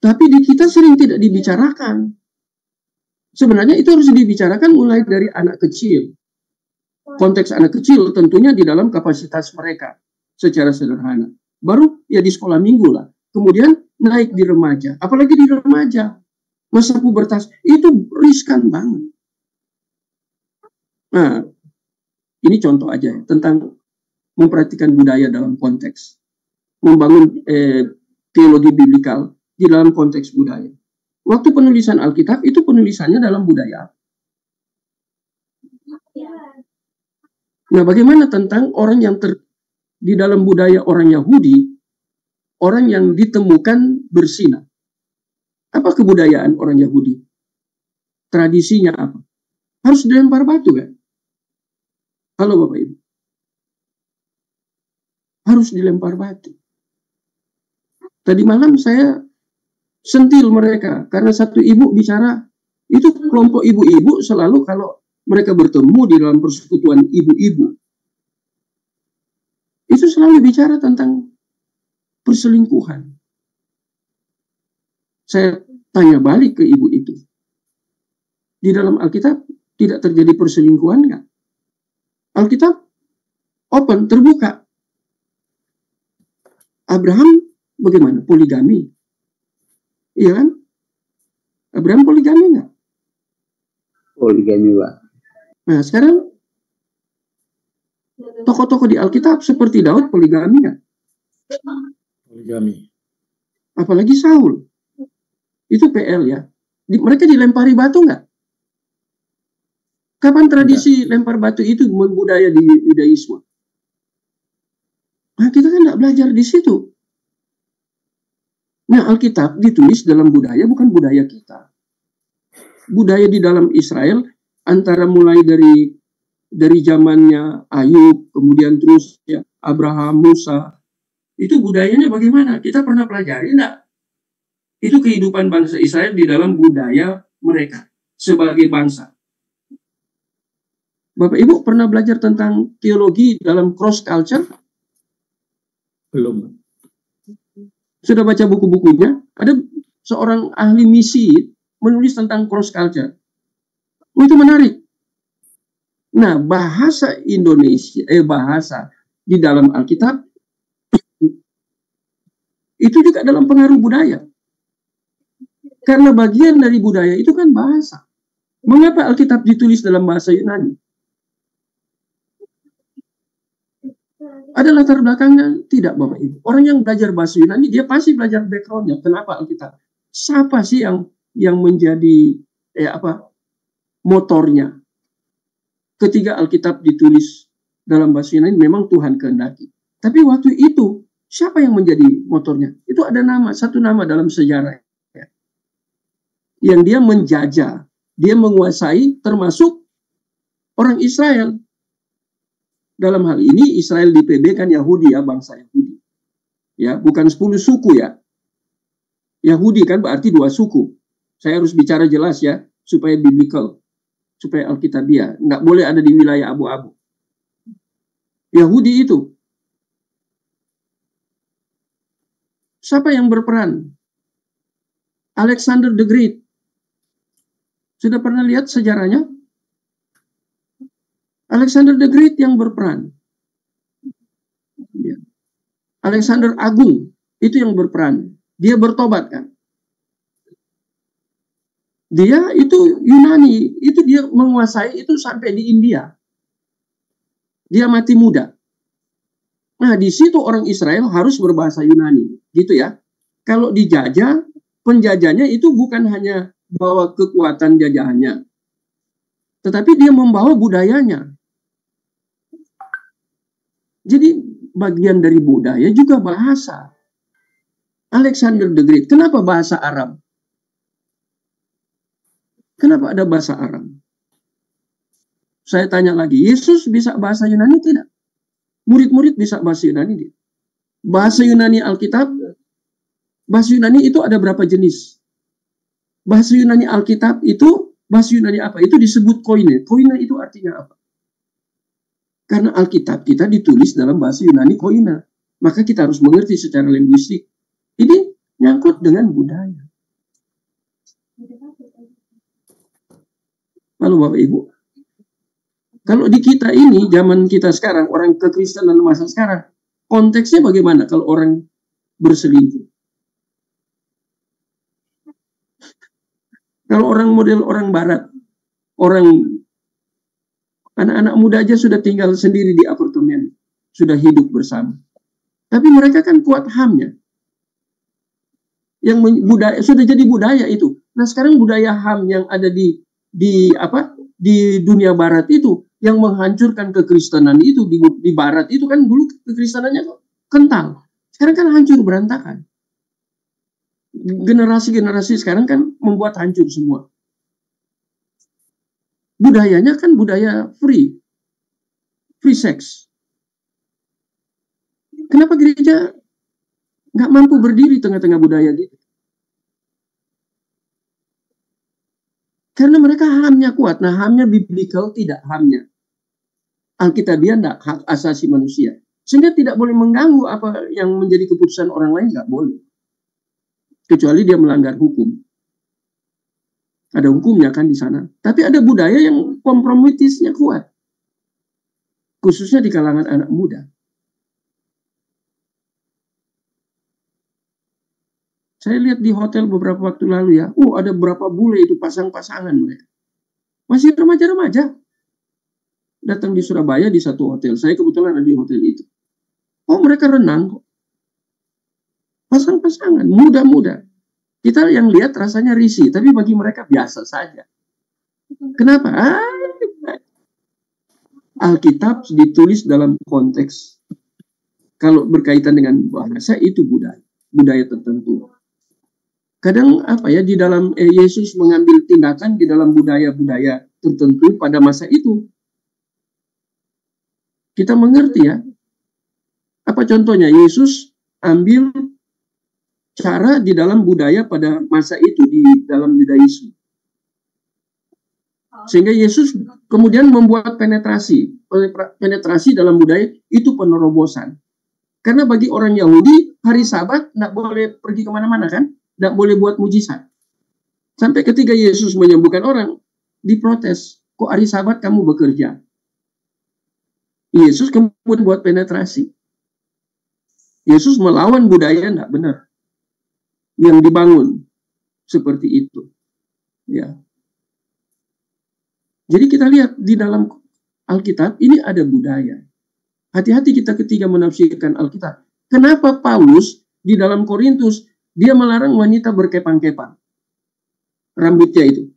Tapi di kita sering tidak dibicarakan. Sebenarnya itu harus dibicarakan mulai dari anak kecil. Konteks anak kecil tentunya di dalam kapasitas mereka. Secara sederhana. Baru ya di sekolah minggu lah. Kemudian naik di remaja. Apalagi di remaja. Masa pubertas. Itu riskan banget. Nah, ini contoh aja tentang memperhatikan budaya dalam konteks. Membangun teologi biblikal di dalam konteks budaya. Waktu penulisan Alkitab itu penulisannya dalam budaya. Nah, bagaimana tentang orang yang di dalam budaya orang Yahudi, orang yang ditemukan bersinah? Apa kebudayaan orang Yahudi? Tradisinya apa? Harus dilempar batu kan? Halo Bapak Ibu. Harus dilempar batu. Tadi malam saya sentil mereka karena satu ibu bicara, itu kelompok ibu-ibu selalu kalau mereka bertemu di dalam persekutuan ibu-ibu, itu selalu bicara tentang perselingkuhan. Saya tanya balik ke ibu itu, di dalam Alkitab tidak terjadi perselingkuhan nggak? Alkitab open, terbuka. Abraham bagaimana? Poligami. Iya kan? Abraham poligami nggak? Poligami, Pak. Nah, sekarang tokoh-tokoh di Alkitab seperti Daud poligami nggak? Poligami. Apalagi Saul. Itu PL ya. Mereka dilempari batu nggak? Kapan tradisi lempar batu itu budaya di Yudaisme? Nah, kita kan nggak belajar di situ. Nah, Alkitab ditulis dalam budaya, bukan budaya kita. Budaya di dalam Israel, antara mulai dari zamannya Ayub, kemudian terus ya, Abraham, Musa, itu budayanya bagaimana? Kita pernah pelajari enggak? Itu kehidupan bangsa Israel di dalam budaya mereka sebagai bangsa. Bapak Ibu pernah belajar tentang teologi dalam cross culture? Belum. Sudah baca buku-bukunya? Ada seorang ahli misi menulis tentang cross culture. Itu menarik. Nah, bahasa Indonesia, bahasa di dalam Alkitab itu juga dalam pengaruh budaya. Karena bagian dari budaya itu kan bahasa. Mengapa Alkitab ditulis dalam bahasa Yunani? Ada latar belakangnya? Tidak, Bapak Ibu. Orang yang belajar bahasa Yunani, dia pasti belajar backgroundnya. Kenapa Alkitab? Siapa sih yang menjadi motornya? Ketika Alkitab ditulis dalam bahasa Yunani, memang Tuhan kehendaki. Tapi waktu itu, siapa yang menjadi motornya? Itu ada satu nama dalam sejarah. Yang dia menjajah, dia menguasai termasuk orang Israel. Dalam hal ini Israel di PB kan Yahudi ya, bangsa Yahudi. Ya, bukan 10 suku ya. Yahudi kan berarti 2 suku. Saya harus bicara jelas ya, supaya biblical, supaya alkitabiah. Nggak boleh ada di wilayah abu-abu. Yahudi itu. Siapa yang berperan? Alexander the Great. Sudah pernah lihat sejarahnya? Alexander the Great yang berperan. Alexander Agung itu yang berperan. Dia bertobat kan. Dia itu Yunani, itu dia menguasai itu sampai di India. Dia mati muda. Nah, di situ orang Israel harus berbahasa Yunani, gitu ya. Kalau dijajah, penjajahnya itu bukan hanya bawa kekuatan jajahannya, tetapi dia membawa budayanya. Jadi bagian dari budaya juga bahasa. Alexander the Great, kenapa bahasa Arab? Kenapa ada bahasa Arab? Saya tanya lagi, Yesus bisa bahasa Yunani tidak? Murid-murid bisa bahasa Yunani tidak? Bahasa Yunani Alkitab, bahasa Yunani itu ada berapa jenis? Bahasa Yunani Alkitab itu, bahasa Yunani apa? Itu disebut koine. Koine itu artinya apa? Karena Alkitab kita ditulis dalam bahasa Yunani koina. Maka kita harus mengerti secara linguistik. Ini nyangkut dengan budaya. Lalu Bapak Ibu, kalau di kita ini, zaman kita sekarang, orang kekristenan masa sekarang, konteksnya bagaimana kalau orang berselingkuh? Kalau orang model orang barat, anak-anak muda aja sudah tinggal sendiri di apartemen, sudah hidup bersama. Tapi mereka kan kuat HAM-nya. Budaya sudah jadi budaya itu. Nah, sekarang budaya HAM yang ada di dunia barat itu yang menghancurkan kekristenan itu di barat itu kan dulu kekristenannya kental. Sekarang kan hancur berantakan. Generasi-generasi sekarang kan membuat hancur semua. Budayanya kan budaya free sex. Kenapa gereja nggak mampu berdiri tengah-tengah budaya gitu? Karena mereka HAM-nya kuat. Nah, HAM-nya biblical, tidak HAM-nya Alkitabiah, tidak hak asasi manusia. Sehingga tidak boleh mengganggu apa yang menjadi keputusan orang lain, nggak boleh. Kecuali dia melanggar hukum. Ada hukumnya kan di sana. Tapi ada budaya yang kompromitisnya kuat. Khususnya di kalangan anak muda. Saya lihat di hotel beberapa waktu lalu ya. Ada berapa bule itu pasang-pasangan mereka. Masih remaja-remaja. Datang di Surabaya di satu hotel. Saya kebetulan ada di hotel itu. Mereka renang kok. Pasang-pasangan, muda-muda. Kita yang lihat rasanya risih, tapi bagi mereka biasa saja. Kenapa? Alkitab ditulis dalam konteks, kalau berkaitan dengan bahasa itu budaya tertentu. Kadang di dalam Yesus mengambil tindakan di dalam budaya-budaya tertentu pada masa itu. Kita mengerti ya. Apa contohnya? Yesus ambil cara di dalam budaya pada masa itu di dalam Yudaisme. Sehingga Yesus kemudian membuat penetrasi. Penetrasi dalam budaya itu penerobosan. Karena bagi orang Yahudi, hari Sabat tidak boleh pergi kemana-mana kan? Tidak boleh buat mujizat. Sampai ketika Yesus menyembuhkan orang, diprotes. Kok hari Sabat kamu bekerja? Yesus kemudian buat penetrasi. Yesus melawan budaya tidak benar yang dibangun seperti itu. Ya. Jadi kita lihat di dalam Alkitab ini ada budaya. Hati-hati kita ketika menafsirkan Alkitab. Kenapa Paulus di dalam Korintus dia melarang wanita berkepang-kepang rambutnya itu?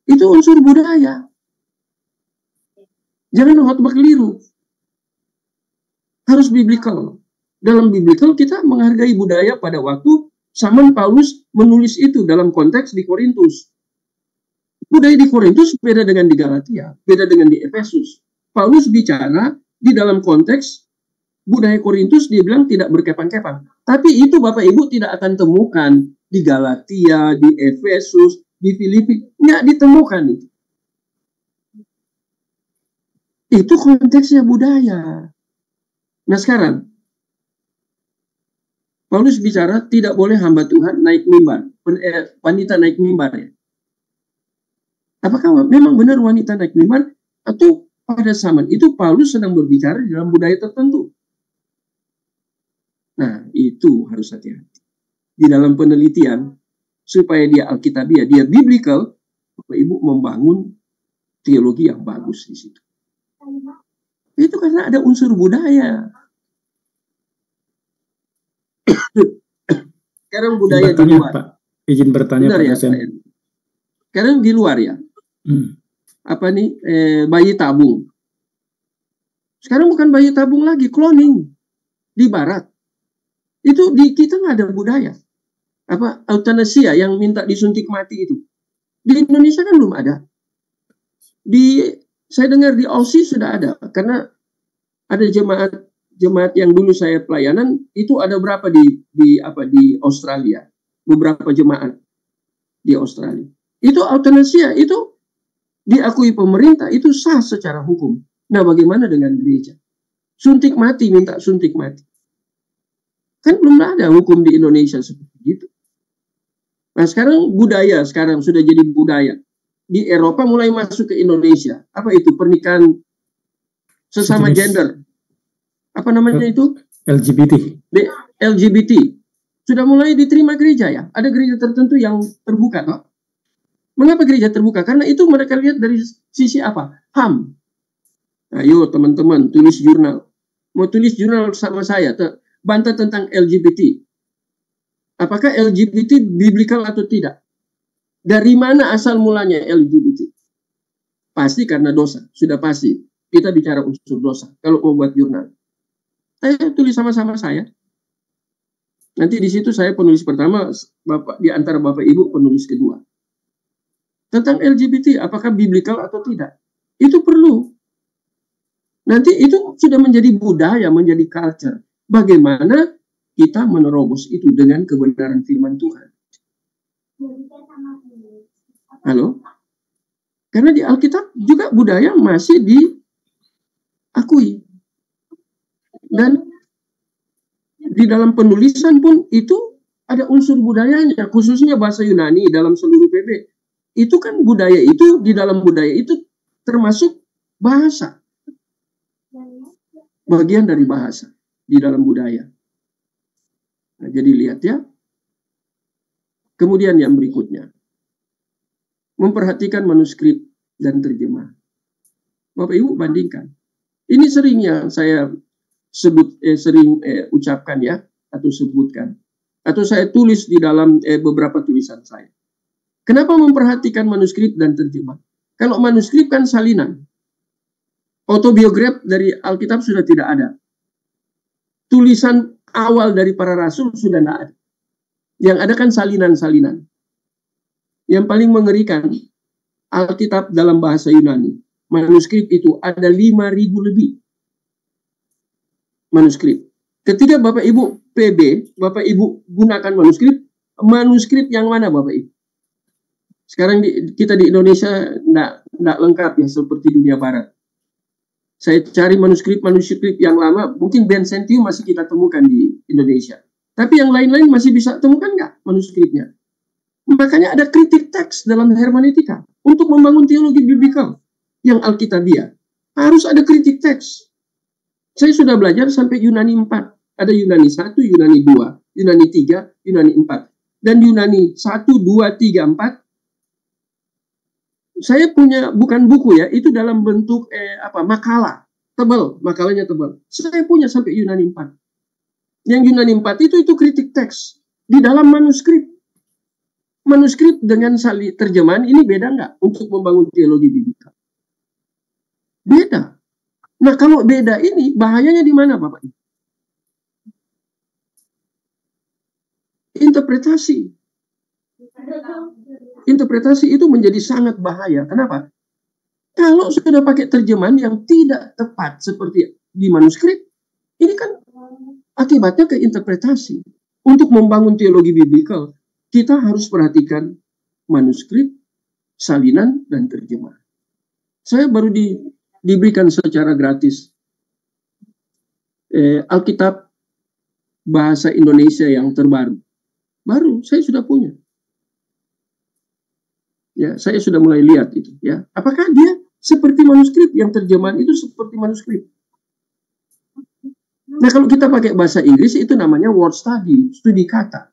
Itu unsur budaya. Jangan khotbah keliru. Harus biblical. Dalam biblical kita menghargai budaya pada waktu zaman Paulus menulis itu dalam konteks di Korintus. Budaya di Korintus beda dengan di Galatia, beda dengan di Efesus. Paulus bicara di dalam konteks budaya Korintus, dia bilang tidak berkepang-kepang. Tapi itu Bapak Ibu tidak akan temukan di Galatia, di Efesus, di Filipi. Nggak ditemukan itu. Itu konteksnya budaya. Nah sekarang, Paulus bicara tidak boleh hamba Tuhan naik mimbar, wanita naik mimbar ya. Apakah memang benar wanita naik mimbar atau pada zaman itu Paulus sedang berbicara dalam budaya tertentu? Nah, itu harus hati-hati. Di dalam penelitian supaya dia alkitabiah, dia biblical, Bapak Ibu membangun teologi yang bagus di situ. Itu karena ada unsur budaya. Sekarang budaya di luar. Pak. Izin bertanya Pak ya, sekarang di luar ya. Apa nih bayi tabung. Sekarang bukan bayi tabung lagi, cloning di Barat. Itu di kita nggak ada budaya. Apa euthanasia yang minta disuntik mati itu di Indonesia kan belum ada. Saya dengar di Aussie sudah ada karena ada jemaat yang dulu saya pelayanan itu ada berapa di Australia, beberapa jemaat di Australia. Itu euthanasia itu diakui pemerintah, itu sah secara hukum. Nah, bagaimana dengan gereja? Suntik mati, minta suntik mati. Kan belum ada hukum di Indonesia seperti itu. Nah, sekarang budaya, sekarang sudah jadi budaya. Di Eropa mulai masuk ke Indonesia. Apa itu? Pernikahan sesama gender. Apa namanya itu? LGBT. LGBT. Sudah mulai diterima gereja ya. Ada gereja tertentu yang terbuka, toh? Mengapa gereja terbuka? Karena itu mereka lihat dari sisi apa? HAM. Ayo teman-teman, tulis jurnal. Mau tulis jurnal sama saya, bantah tentang LGBT. Apakah LGBT biblical atau tidak? Dari mana asal mulanya LGBT? Pasti karena dosa. Sudah pasti. Kita bicara unsur dosa. Kalau mau buat jurnal. Ayo tulis sama-sama saya. Nanti di situ saya penulis pertama, di antara Bapak Ibu penulis kedua. Tentang LGBT, apakah biblical atau tidak? Itu perlu. Nanti itu sudah menjadi budaya, menjadi culture. Bagaimana kita menerobos itu dengan kebenaran firman Tuhan. Halo? Karena di Alkitab juga budaya masih diakui. Dan di dalam penulisan pun itu ada unsur budayanya, khususnya bahasa Yunani dalam seluruh PB. Itu kan budaya itu, di dalam budaya itu termasuk bahasa. Bagian dari bahasa di dalam budaya. Nah, jadi lihat ya. Kemudian yang berikutnya. Memperhatikan manuskrip dan terjemah. Bapak Ibu bandingkan. Ini sering yang saya ucapkan ya, atau sebutkan. Atau saya tulis di dalam beberapa tulisan saya. Kenapa memperhatikan manuskrip dan terjemah? Kalau manuskrip kan salinan. Autobiograf dari Alkitab sudah tidak ada. Tulisan awal dari para rasul sudah tidak ada. Yang ada kan salinan-salinan. Yang paling mengerikan, Alkitab dalam bahasa Yunani. Manuskrip itu ada 5.000 lebih. Manuskrip. Ketika Bapak Ibu PB, Bapak Ibu gunakan manuskrip yang mana Bapak Ibu? Sekarang kita di Indonesia tidak lengkap ya seperti dunia barat. Saya cari manuskrip yang lama, mungkin Byzantium masih kita temukan di Indonesia. Tapi yang lain-lain masih bisa temukan nggak manuskripnya? Makanya ada kritik teks dalam hermeneutika untuk membangun teologi biblikal yang alkitabiah. Harus ada kritik teks. Saya sudah belajar sampai Yunani 4. Ada Yunani 1, Yunani 2, Yunani 3, Yunani 4. Dan Yunani 1, 2, 3, 4. Saya punya, bukan buku ya, itu dalam bentuk makalah. Tebal, makalahnya tebal. Saya punya sampai Yunani 4. Yang Yunani 4 itu kritik teks. Di dalam manuskrip. Manuskrip dengan terjemahan ini beda nggak untuk membangun teologi biblikal? Beda. Nah, kalau beda ini, bahayanya di mana, Bapak? Interpretasi. Interpretasi itu menjadi sangat bahaya. Kenapa? Kalau sudah pakai terjemahan yang tidak tepat seperti di manuskrip, ini kan akibatnya ke interpretasi. Untuk membangun teologi biblikal, kita harus perhatikan manuskrip, salinan, dan terjemahan. Saya baru diberikan secara gratis Alkitab bahasa Indonesia yang terbaru. Baru, saya sudah punya. Ya, saya sudah mulai lihat itu. Ya, apakah dia seperti manuskrip, yang terjemahan itu seperti manuskrip? Nah, kalau kita pakai bahasa Inggris itu namanya word study, studi kata.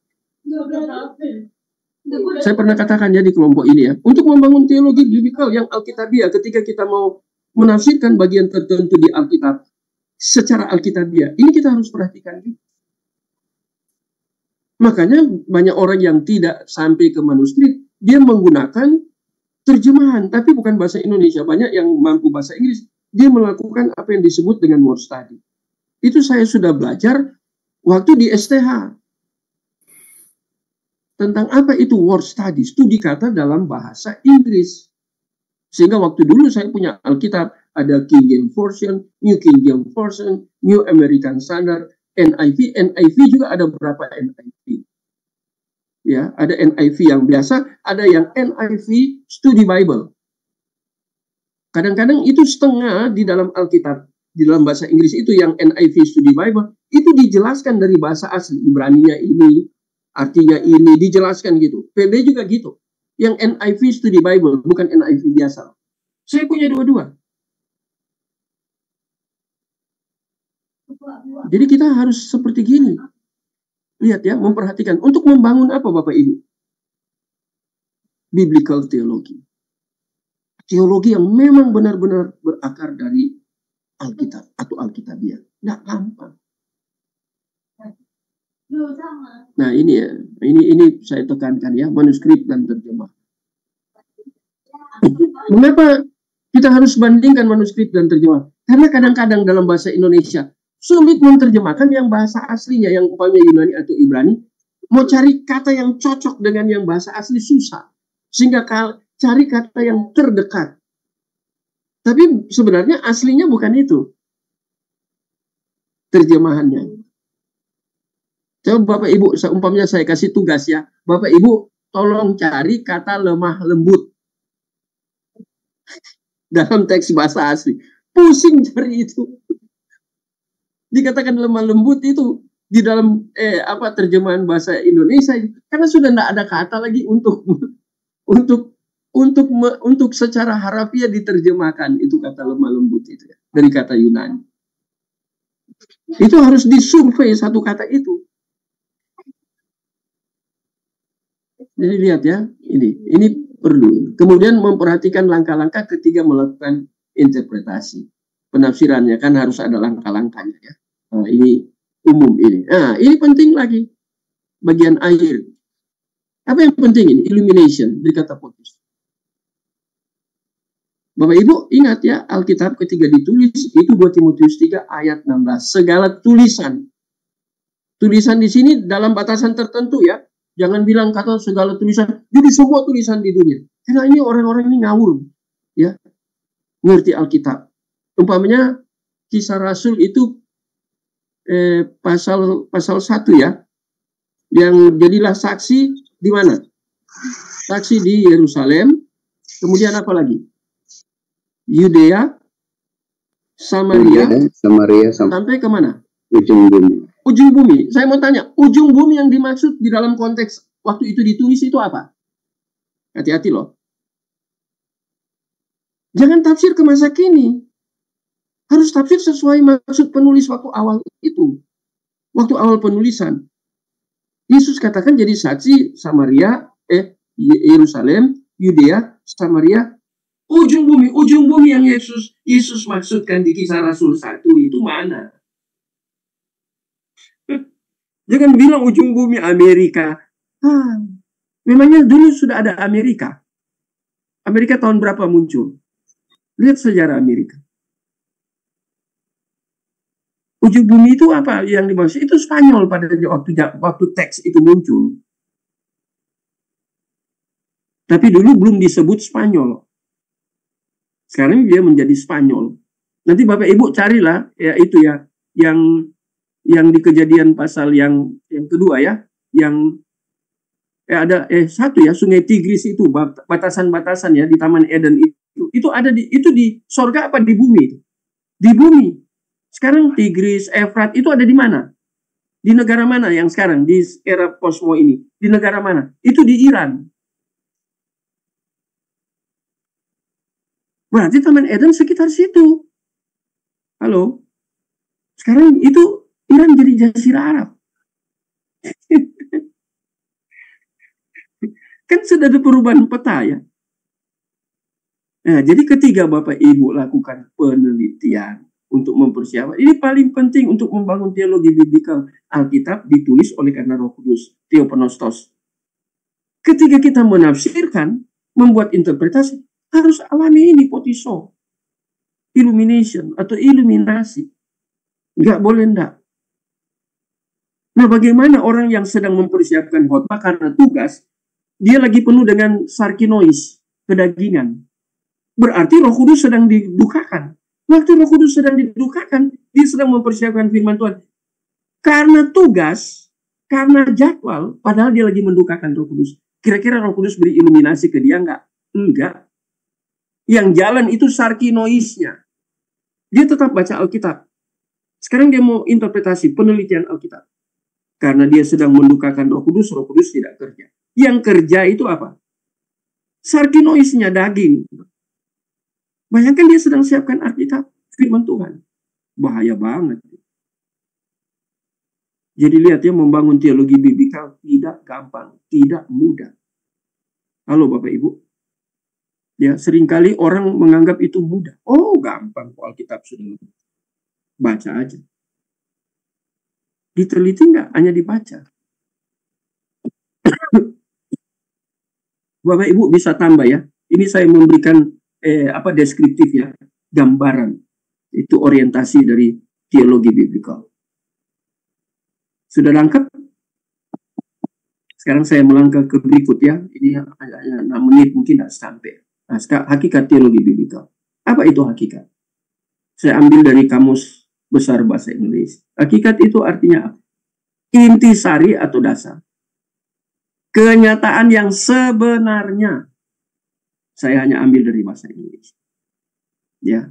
Saya pernah katakan ya di kelompok ini ya, untuk membangun teologi biblikal yang alkitabiah, ketika kita mau menafsirkan bagian tertentu di Alkitab secara alkitabiah, ini kita harus perhatikan. Makanya banyak orang yang tidak sampai ke manuskrip, dia menggunakan terjemahan, tapi bukan bahasa Indonesia. Banyak yang mampu bahasa Inggris, dia melakukan apa yang disebut dengan word study. Itu saya sudah belajar waktu di STH. Tentang apa itu word study, studi kata dalam bahasa Inggris. Sehingga waktu dulu saya punya Alkitab, ada King James Version, New King James Version, New American Standard, NIV. NIV juga ada beberapa NIV. Ya, ada NIV yang biasa, ada yang NIV Study Bible. Kadang-kadang itu setengah di dalam Alkitab, di dalam bahasa Inggris itu yang NIV Study Bible, itu dijelaskan dari bahasa asli. Ibraninya ini, artinya ini, dijelaskan gitu. PB juga gitu. Yang NIV Study Bible, bukan NIV biasa. Saya punya dua-dua. Jadi kita harus seperti gini. Lihat ya, memperhatikan. Untuk membangun apa Bapak Ibu? Biblical theology. Teologi yang memang benar-benar berakar dari Alkitab atau Alkitabiah. Nggak gampang. Nah ini ya, ini saya tekankan ya, manuskrip dan terjemah. Mengapa kita harus bandingkan manuskrip dan terjemah? Karena kadang-kadang dalam bahasa Indonesia sulit menerjemahkan yang bahasa aslinya, yang umpamanya Yunani atau Ibrani. Mau cari kata yang cocok dengan yang bahasa asli susah. Sehingga cari kata yang terdekat. Tapi sebenarnya aslinya bukan itu. Terjemahannya. Coba Bapak Ibu, umpamanya saya kasih tugas ya. Bapak Ibu tolong cari kata lemah lembut. Dalam teks bahasa asli. Pusing cari itu. Dikatakan lemah lembut itu di dalam terjemahan bahasa Indonesia karena sudah tidak ada kata lagi untuk secara harafiah diterjemahkan itu kata lemah lembut itu ya, dari kata Yunani. Itu harus disurvei satu kata itu. Jadi lihat ya, ini perlu. Kemudian memperhatikan langkah-langkah ketika melakukan interpretasi. Penafsirannya kan harus ada langkah-langkahnya ya. Nah, ini umum ini. Nah, ini penting lagi. Bagian akhir. Apa yang penting ini? Illumination dari kata putus. Bapak Ibu ingat ya, Alkitab ketika ditulis itu 2 Timotius 3 ayat 16. Segala tulisan. Tulisan di sini dalam batasan tertentu ya. Jangan bilang kata segala tulisan. Jadi semua tulisan di dunia. Karena ini orang-orang ini ngawur. Ya. Ngerti Alkitab. Umpamanya Kisah Rasul itu pasal 1 ya. Yang jadilah saksi di mana? Saksi di Yerusalem. Kemudian apa lagi? Yudea, Samaria, sampai sampai ke mana? ujung bumi. Ujung bumi. Saya mau tanya, ujung bumi yang dimaksud di dalam konteks waktu itu ditulis itu apa? Hati-hati loh. Jangan tafsir ke masa kini. Harus tafsir sesuai maksud penulis waktu awal itu. Waktu awal penulisan. Yesus katakan jadi saksi Samaria, Yerusalem, Yudea, Samaria, ujung bumi yang Yesus maksudkan di Kisah Rasul 1 itu mana? Jangan bilang ujung bumi Amerika. Memangnya dulu sudah ada Amerika? Amerika tahun berapa muncul? Lihat sejarah Amerika. Ujung bumi itu apa yang dimaksud? Itu Spanyol pada waktu teks itu muncul. Tapi dulu belum disebut Spanyol. Sekarang dia menjadi Spanyol. Nanti Bapak Ibu carilah ya itu ya yang di Kejadian pasal yang kedua ya, yang ada satu ya, Sungai Tigris itu batasan-batasan ya di Taman Eden itu ada di sorga apa di bumi itu? Di bumi. Sekarang Tigris, Efrat itu ada di mana? Di negara mana yang sekarang di era posmo ini? Di negara mana? Itu di Iran. Berarti Taman Eden sekitar situ. Halo? Sekarang itu Iran jadi Jazirah Arab. Kan sudah ada perubahan peta ya. Nah, jadi ketika Bapak Ibu lakukan penelitian untuk mempersiapkan, ini paling penting untuk membangun teologi biblikal. Alkitab ditulis oleh karena Roh Kudus, Theopneustos. Ketika kita menafsirkan, membuat interpretasi, harus alami ini potiso, illumination atau iluminasi. Nggak boleh enggak. Nah, bagaimana orang yang sedang mempersiapkan khotbah karena tugas, dia lagi penuh dengan sarkinois, kedagingan. Berarti Roh Kudus sedang didukakan. Waktu Roh Kudus sedang didukakan, dia sedang mempersiapkan firman Tuhan. Karena tugas, karena jadwal, padahal dia lagi mendukakan Roh Kudus. Kira-kira Roh Kudus beri iluminasi ke dia enggak? Enggak. Yang jalan itu sarkinoisnya. Dia tetap baca Alkitab. Sekarang dia mau interpretasi, penelitian Alkitab. Karena dia sedang mendukakan Roh Kudus tidak kerja. Yang kerja itu apa? Sarkinoisnya, daging. Bayangkan dia sedang siapkan Alkitab, firman Tuhan. Bahaya banget. Jadi lihat ya, membangun teologi biblikal tidak gampang, tidak mudah. Halo Bapak Ibu. Ya, seringkali orang menganggap itu mudah. Oh, gampang kok Alkitab sudah. Baca aja. Diteliti nggak? Hanya dibaca. Bapak Ibu bisa tambah ya. Ini saya memberikan deskriptif ya, gambaran. Itu orientasi dari teologi biblikal. Sudah lengkap? Sekarang saya melangkah ke berikut ya. Ini hanya 6 menit mungkin tidak sampai. Nah, hakikat teologi biblikal. Apa itu hakikat? Saya ambil dari Kamus Besar Bahasa Indonesia. Hakikat itu artinya apa? Intisari atau dasar. Kenyataan yang sebenarnya. Saya hanya ambil dari bahasa Indonesia. Ya.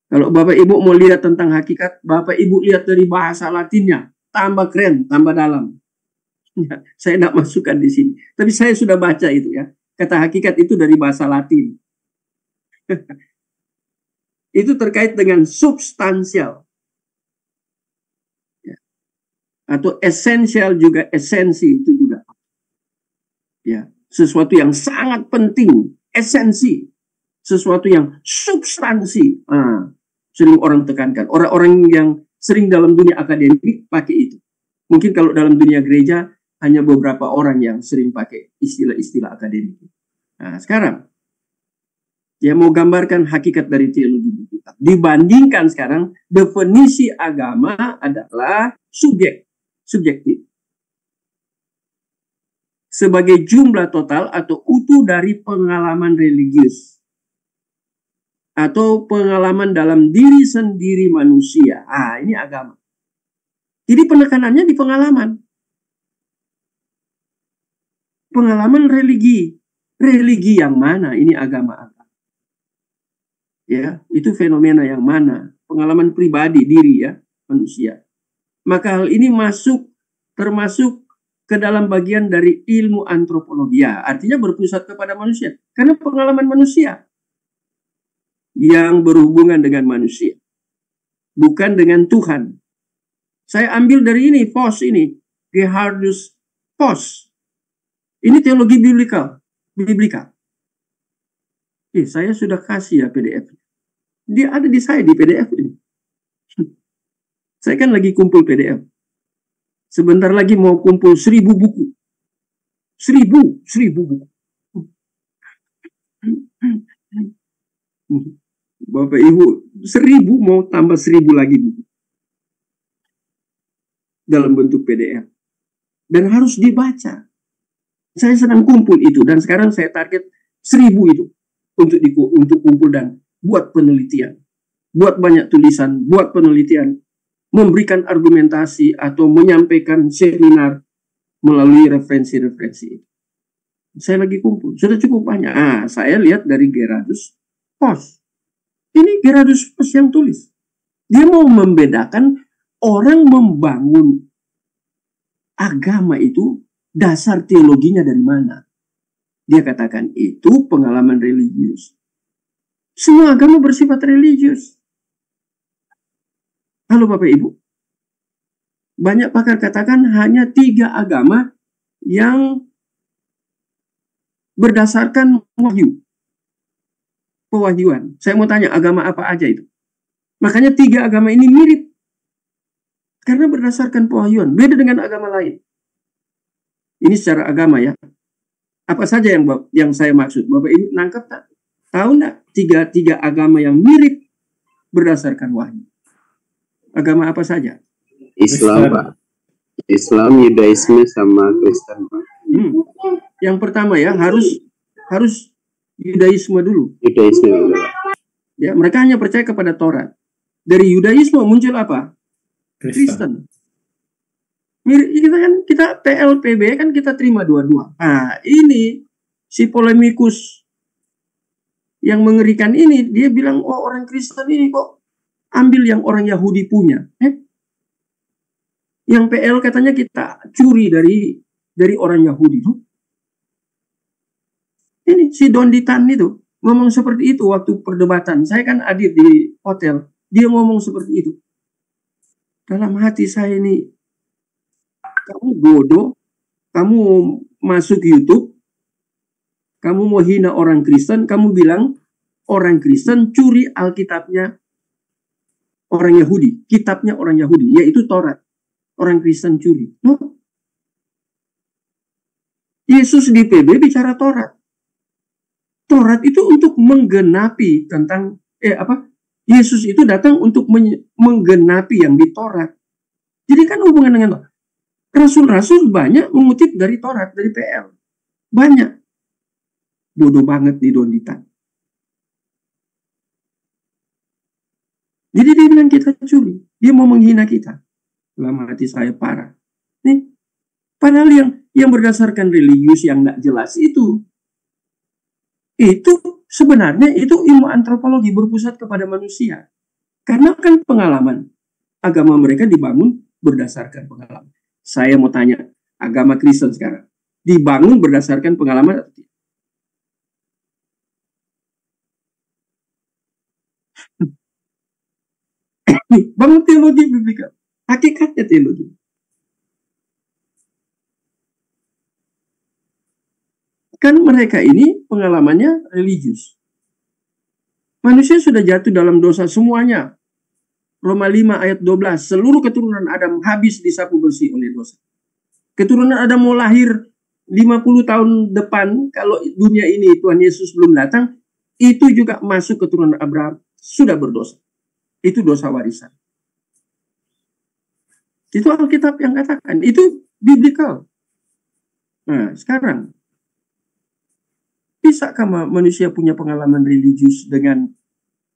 Kalau Bapak Ibu mau lihat tentang hakikat, Bapak Ibu lihat dari bahasa Latinnya. Tambah keren, tambah dalam. Ya, saya tidak masukkan di sini. Tapi saya sudah baca itu ya. Kata hakikat itu dari bahasa Latin. Itu terkait dengan substansial. Ya. Atau esensial juga, esensi itu juga. Ya, sesuatu yang sangat penting. Esensi, sesuatu yang substansi. Sering orang tekankan. Orang-orang yang sering dalam dunia akademik pakai itu. Mungkin kalau dalam dunia gereja hanya beberapa orang yang sering pakai istilah-istilah akademik. Nah, sekarang dia mau gambarkan hakikat dari teologi biblikal. Dibandingkan sekarang definisi agama adalah subjektif. Sebagai jumlah total atau utuh dari pengalaman religius atau pengalaman dalam diri sendiri manusia. Ini agama. Jadi penekanannya di pengalaman. Pengalaman religi. Religi yang mana? Ini agama. Ya, itu fenomena yang mana? Pengalaman pribadi diri ya, manusia. Maka hal ini termasuk ke dalam bagian dari ilmu antropologi. Ya, artinya berpusat kepada manusia. Karena pengalaman manusia yang berhubungan dengan manusia, bukan dengan Tuhan. Saya ambil dari ini, Voss ini, Gerhardus Voss. Ini teologi biblika. Saya sudah kasih ya PDF. Dia ada di saya di PDF ini. Saya kan lagi kumpul PDF. Sebentar lagi mau kumpul 1000 buku. 1000 buku. Bapak Ibu, 1000 mau tambah 1000 lagi buku. Dalam bentuk PDF. Dan harus dibaca. Saya sedang kumpul itu. Dan sekarang saya target 1000 itu. Untuk kumpul dan buat penelitian. Buat banyak tulisan, buat penelitian. Memberikan argumentasi atau menyampaikan seminar melalui referensi-referensi. Saya lagi kumpul. Sudah cukup banyak. Saya lihat dari Gerhardus Voss. Ini Gerhardus Voss yang tulis. Dia mau membedakan orang membangun agama itu dasar teologinya dari mana. Dia katakan itu pengalaman religius. Semua agama bersifat religius. Halo Bapak Ibu. Banyak pakar katakan hanya 3 agama yang berdasarkan wahyu. Pewahyuan. Saya mau tanya agama apa aja itu. Makanya 3 agama ini mirip. Karena berdasarkan pewahyuan. Beda dengan agama lain. Ini secara agama ya. Apa saja yang saya maksud? Bapak Ibu nangkep tak? Tahu enggak? 3 agama yang mirip berdasarkan wahyu. Agama apa saja? Islam, Pak. Islam, Yudaisme, sama Kristen, Pak. Yang pertama ya, harus Yudaisme dulu. Yudaisme dulu. Ya, mereka hanya percaya kepada Taurat. Dari Yudaisme muncul apa? Kristen. Kita PLPB kan kita terima dua-dua. Nah, ini si polemikus yang mengerikan ini, dia bilang, oh orang Kristen ini kok ambil yang orang Yahudi punya. Yang PL katanya kita curi dari orang Yahudi. Ini si Don Ditan itu ngomong seperti itu waktu perdebatan. Saya kan hadir di hotel. Dia ngomong seperti itu. Dalam hati saya ini, kamu bodoh, kamu masuk YouTube, kamu mau hina orang Kristen, kamu bilang orang Kristen curi Alkitabnya orang Yahudi, kitabnya orang Yahudi, yaitu Taurat. Orang Kristen curi. Loh? Yesus di PB bicara Taurat. Taurat itu untuk menggenapi tentang, Yesus itu datang untuk menggenapi yang di Taurat. Jadi kan hubungan dengan Taurat. Rasul-rasul banyak mengutip dari Taurat, dari PL. Banyak. Bodoh banget di Don Ditan. Jadi dia bilang kita curi. Dia mau menghina kita. Dalam hati saya parah. Nih, padahal yang berdasarkan religius yang nggak jelas itu sebenarnya itu ilmu antropologi berpusat kepada manusia. Karena kan pengalaman. Agama mereka dibangun berdasarkan pengalaman. Saya mau tanya, agama Kristen sekarang dibangun berdasarkan pengalaman atau tidak? Bangun teologi biblika. Hakikatnya teologi. Kan mereka ini pengalamannya religius. Manusia sudah jatuh dalam dosa semuanya. Roma 5 ayat 12. Seluruh keturunan Adam habis disapu bersih oleh dosa. Keturunan Adam mau lahir 50 tahun depan. Kalau dunia ini Tuhan Yesus belum datang. Itu juga masuk keturunan Abraham. Sudah berdosa. Itu dosa warisan. Itu Alkitab yang katakan. Itu biblical. Nah sekarang. Bisakah manusia punya pengalaman religius dengan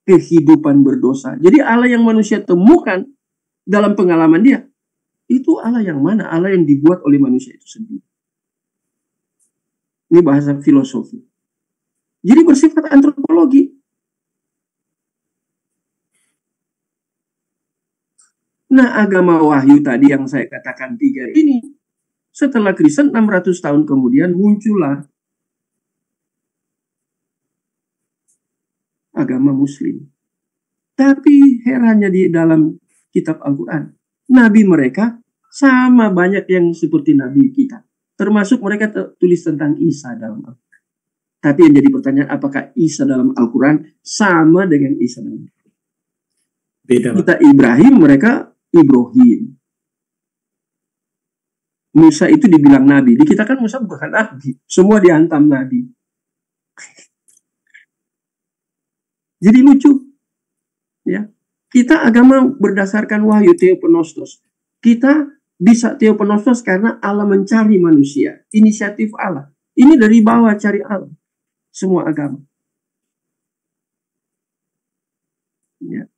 kehidupan berdosa? Jadi Allah yang manusia temukan dalam pengalaman dia, itu Allah yang mana? Allah yang dibuat oleh manusia itu sendiri. Ini bahasa filosofi. Jadi bersifat antropologi. Nah, agama wahyu tadi yang saya katakan 3 ini, setelah Kristen 600 tahun kemudian muncullah agama Muslim. Tapi herannya di dalam kitab Al-Quran, nabi mereka sama banyak yang seperti nabi kita. Termasuk mereka tulis tentang Isa dalam Al-Quran. Tapi yang jadi pertanyaan, apakah Isa dalam Al-Quran sama dengan Isa dalam Al-Quran? Beda. Kita Ibrahim, mereka Ibrahim. Musa itu dibilang nabi. Di kita kan Musa bukan nabi. Semua dihantam nabi. Jadi lucu. Ya. Kita agama berdasarkan wahyu, Theopneustos. Kita bisa Theopneustos karena Allah mencari manusia. Inisiatif Allah. Ini dari bawah cari Allah. Semua agama. Ya.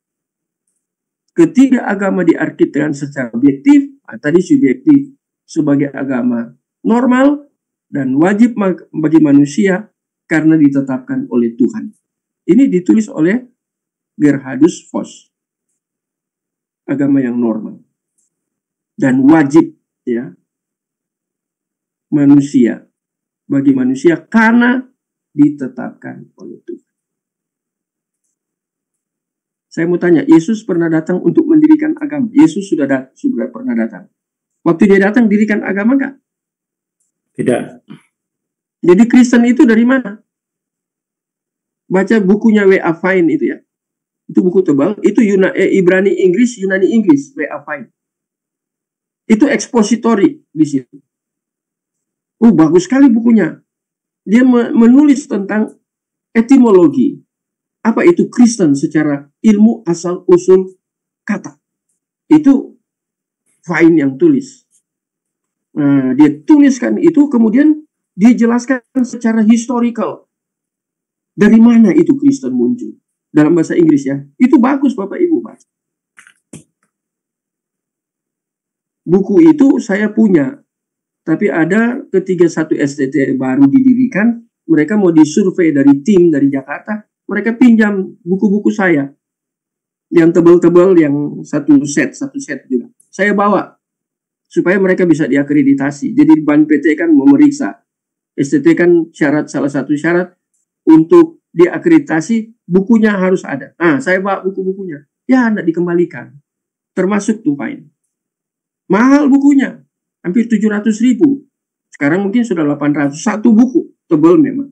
Ketiga agama diartikan secara objektif, tadi subjektif, sebagai agama normal dan wajib bagi manusia karena ditetapkan oleh Tuhan. Ini ditulis oleh Gerhardus Voss. Agama yang normal dan wajib, ya, manusia, bagi manusia karena ditetapkan oleh Tuhan. Saya mau tanya, Yesus pernah datang untuk mendirikan agama? Yesus sudah pernah datang. Waktu dia datang, dirikan agama nggak? Tidak. Jadi Kristen itu dari mana? Baca bukunya W.A. Fine itu ya. Itu buku tebal. Itu Ibrani Inggris, Yunani Inggris, W.A. Fine. Itu expository di situ. Bagus sekali bukunya. Dia menulis tentang etimologi. Apa itu Kristen secara ilmu asal-usul kata. Itu Fine yang tulis. Nah, dia tuliskan itu, kemudian dia jelaskan secara historical. Dari mana itu Kristen muncul? Dalam bahasa Inggris ya. Itu bagus Bapak Ibu. Buku itu saya punya. Tapi ada ketika satu STT baru didirikan, mereka mau disurvei dari tim dari Jakarta, mereka pinjam buku-buku saya. Yang tebal-tebal, yang satu set juga. Saya bawa supaya mereka bisa diakreditasi. Jadi BANPT kan memeriksa. STT kan salah satu syarat untuk diakreditasi bukunya harus ada. Nah, saya bawa buku-bukunya. Ya, tidak dikembalikan. Termasuk tuh Fine. Mahal bukunya. Hampir 700.000. Sekarang mungkin sudah 800. Satu buku. Tebal memang.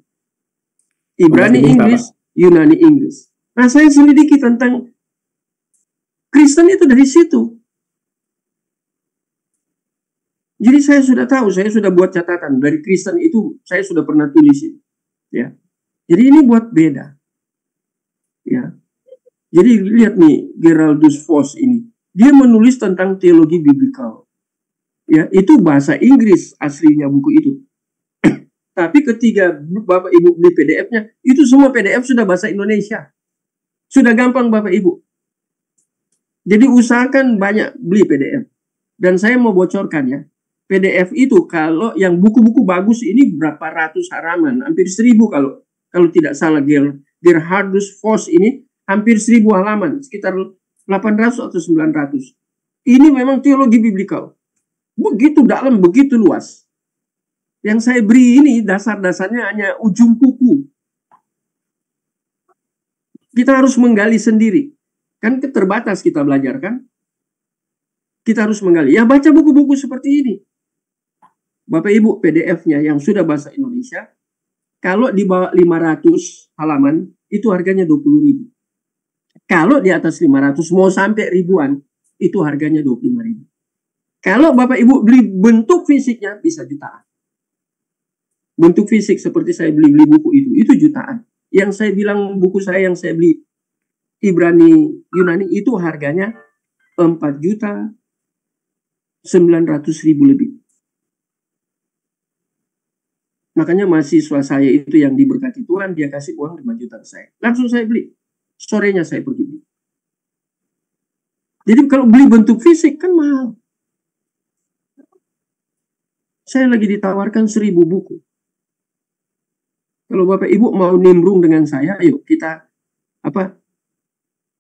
Ibrani Inggris, Yunani Inggris. Nah, saya selidiki tentang Kristen itu dari situ. Jadi saya sudah tahu, saya sudah buat catatan. Dari Kristen itu saya sudah pernah tulis ini. Ya. Jadi ini buat beda. Ya. Jadi lihat nih, Gerhardus Voss ini. Dia menulis tentang teologi biblikal. Ya, itu bahasa Inggris aslinya buku itu. Tapi ketika Bapak Ibu beli PDF-nya, itu semua PDF sudah bahasa Indonesia. Sudah gampang Bapak Ibu. Jadi usahakan banyak beli PDF. Dan saya mau bocorkan ya. PDF itu kalau yang buku-buku bagus ini berapa ratus halaman. Hampir 1000 kalau tidak salah. Gerhardus Voss ini hampir 1000 halaman. Sekitar 800 atau 900. Ini memang teologi biblikal. Begitu dalam, begitu luas. Yang saya beri ini dasar-dasarnya hanya ujung kuku. Kita harus menggali sendiri. Kan terbatas kita belajar kan. Kita harus menggali. Ya baca buku-buku seperti ini. Bapak Ibu PDF-nya yang sudah bahasa Indonesia. Kalau di bawah 500 halaman itu harganya 20.000. Kalau di atas 500 mau sampai ribuan itu harganya 25.000. Kalau Bapak Ibu beli bentuk fisiknya bisa jutaan. Bentuk fisik seperti saya beli buku itu jutaan. Yang saya bilang buku saya yang saya beli Ibrani Yunani itu harganya 4.900.000 lebih. Makanya mahasiswa saya itu yang diberkati Tuhan, dia kasih uang 5 juta ke saya. Langsung saya beli. Sorenya saya pergi beli. Jadi kalau beli bentuk fisik kan mahal. Saya lagi ditawarkan 1.000 buku. Kalau Bapak Ibu mau nimbrung dengan saya, ayo kita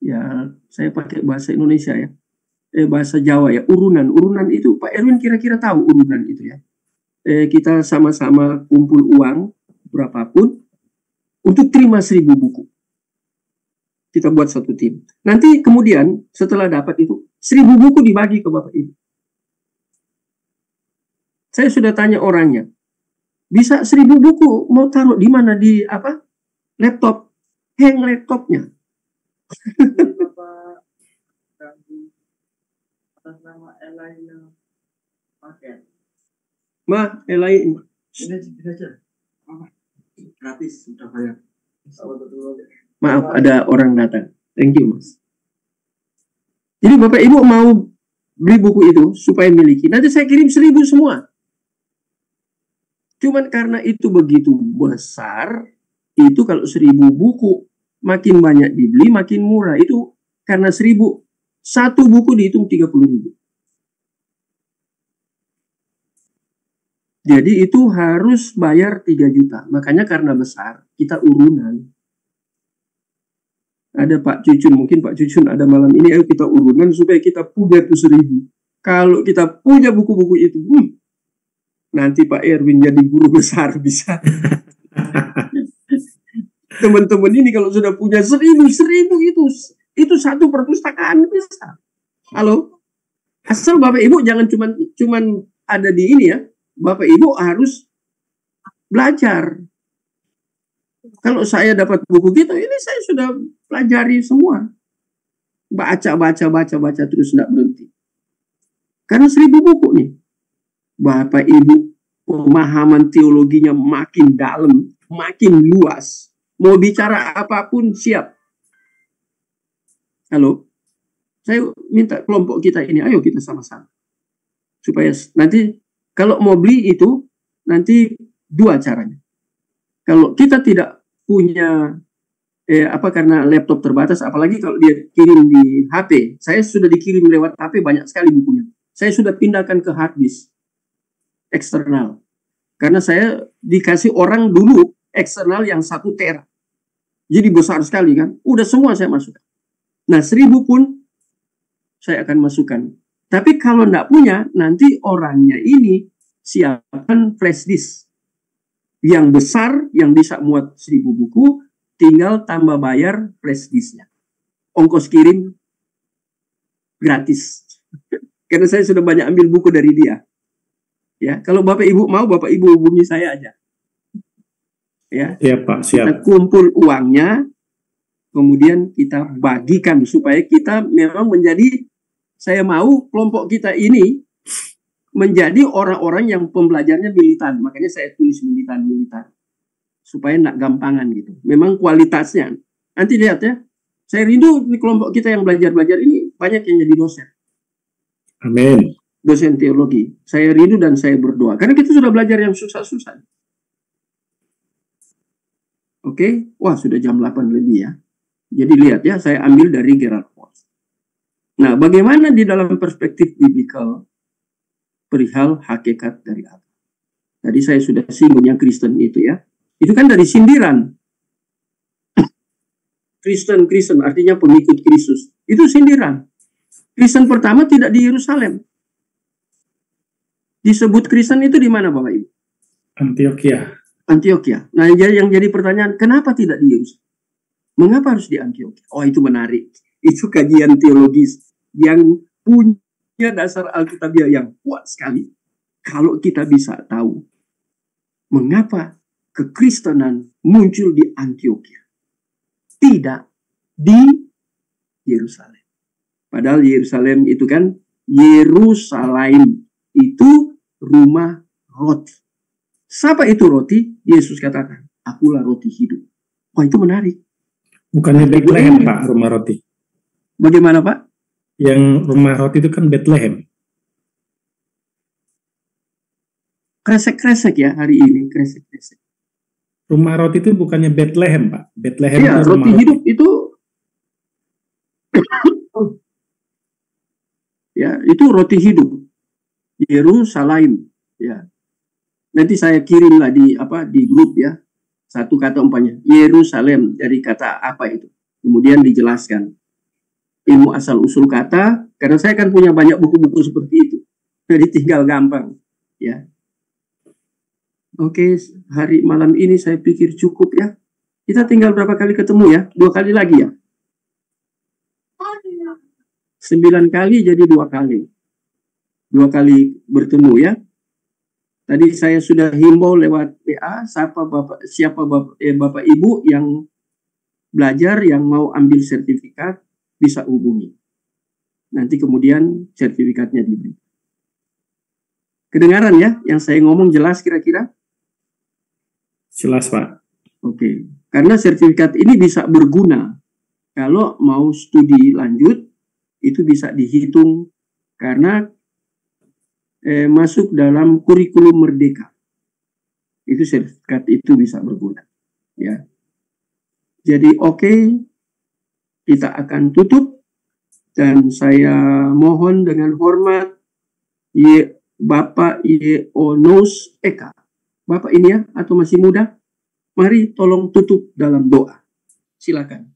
ya saya pakai bahasa Indonesia ya. bahasa Jawa ya, urunan. Urunan itu Pak Erwin kira-kira tahu urunan itu ya. Kita sama-sama kumpul uang berapapun untuk terima 1000 buku. Kita buat satu tim. Nanti kemudian setelah dapat itu 1000 buku dibagi ke Bapak Ibu. Saya sudah tanya orangnya, bisa 1000 buku mau taruh di mana, di apa? Laptop, hang laptopnya. Atas nama Elaina paket. Ma, Elaina. Ini aja. Gratis sudah bayar. Maaf, ada orang datang. Thank you, Mas. Jadi Bapak Ibu mau beli buku itu supaya miliki. Nanti saya kirim 1000 semua. Cuman karena itu begitu besar, itu kalau 1000 buku, makin banyak dibeli, makin murah. Itu karena 1000, satu buku dihitung 30.000. Jadi itu harus bayar 3 juta. Makanya karena besar, kita urunan. Ada Pak Cucun, mungkin Pak Cucun ada malam ini, ayo kita urunan supaya kita punya tuh 1000. Kalau kita punya buku-buku itu, nanti Pak Erwin jadi guru besar bisa. Teman-teman ini kalau sudah punya 1000 itu satu perpustakaan bisa. Halo? Asal Bapak Ibu jangan cuman ada di ini ya. Bapak Ibu harus belajar. Kalau saya dapat buku gitu, ini saya sudah pelajari semua. Baca terus tidak berhenti. Karena 1000 buku nih. Bapak Ibu, pemahaman teologinya makin dalam, makin luas. Mau bicara apapun siap. Halo? Saya minta kelompok kita ini, ayo kita sama-sama. Supaya nanti kalau mau beli itu, nanti 2 caranya. Kalau kita tidak punya karena laptop terbatas, apalagi kalau dia kirim di HP, saya sudah dikirim lewat HP banyak sekali bukunya. Saya sudah pindahkan ke hard disk eksternal. Karena saya dikasih orang dulu eksternal yang 1 tera. Jadi besar sekali kan. Udah semua saya masukkan. Nah 1000 pun saya akan masukkan. Tapi kalau enggak punya, nanti orangnya ini siapkan flash disk yang besar, yang bisa muat 1000 buku, tinggal tambah bayar flash disknya. Ongkos kirim gratis. Karena saya sudah banyak ambil buku dari dia. Ya, kalau Bapak Ibu mau, Bapak Ibu hubungi saya aja. Ya, Pak, siap. Kita kumpul uangnya, kemudian kita bagikan supaya kita memang menjadi, saya mau kelompok kita ini menjadi orang-orang yang pembelajarnya militan. Makanya saya tulis militan. Supaya enggak gampangan gitu. Memang kualitasnya. Nanti lihat ya. Saya rindu di kelompok kita yang belajar ini banyak yang jadi dosen. Amin. Dosen teologi. Saya rindu dan saya berdoa. Karena kita sudah belajar yang susah-susah. Oke. Wah, sudah jam 8 lebih ya. Jadi lihat ya, saya ambil dari Gerald Voss. Nah, bagaimana di dalam perspektif biblical perihal hakikat dari Allah. Tadi saya sudah singgung yang Kristen itu ya. Itu kan dari sindiran. Kristen artinya pengikut Kristus. Itu sindiran. Kristen pertama tidak di Yerusalem. Disebut Kristen itu di mana Bapak Ibu? Antioquia. Nah, yang jadi pertanyaan, kenapa tidak di Yerusalem? Mengapa harus di Antioquia? Oh, itu menarik. Itu kajian teologis yang punya dasar Alkitabiah yang kuat sekali. Kalau kita bisa tahu mengapa kekristenan muncul di Antioquia, tidak di Yerusalem. Padahal Yerusalem itu kan, Yerusalem itu rumah roti. Siapa itu roti? Yesus katakan, akulah roti hidup. Wah, itu menarik. Bukannya Bethlehem, Pak, rumah roti. Bagaimana, Pak? Yang rumah roti itu kan Bethlehem. Kresek-kresek ya hari ini, kresek-kresek. Rumah roti itu bukannya Bethlehem, Pak. Bethlehem Iya, itu roti hidup itu ya, itu roti hidup. Yerusalem, ya. Nanti saya kirimlah di grup ya. Satu kata umpamanya Yerusalem, dari kata apa itu. Kemudian dijelaskan. ilmu asal usul kata, karena saya kan punya banyak buku-buku seperti itu. Jadi tinggal gampang, ya. Oke, hari malam ini saya pikir cukup ya. Kita tinggal berapa kali ketemu ya? 2 kali lagi ya? 9 kali jadi 2 kali. 2 kali bertemu ya. Tadi saya sudah himbau lewat PA, siapa Bapak Ibu yang belajar, yang mau ambil sertifikat, bisa hubungi. Nanti kemudian sertifikatnya diberi. Kedengaran ya, yang saya ngomong jelas kira-kira? Jelas, Pak. Oke, karena sertifikat ini bisa berguna. Kalau mau studi lanjut, itu bisa dihitung karena masuk dalam kurikulum merdeka. Itu sertifikat itu bisa berguna. Ya. Jadi oke, kita akan tutup. Dan saya mohon dengan hormat Bapak Yeonus Eka. Bapak ini ya, atau masih muda? Mari tolong tutup dalam doa. Silakan.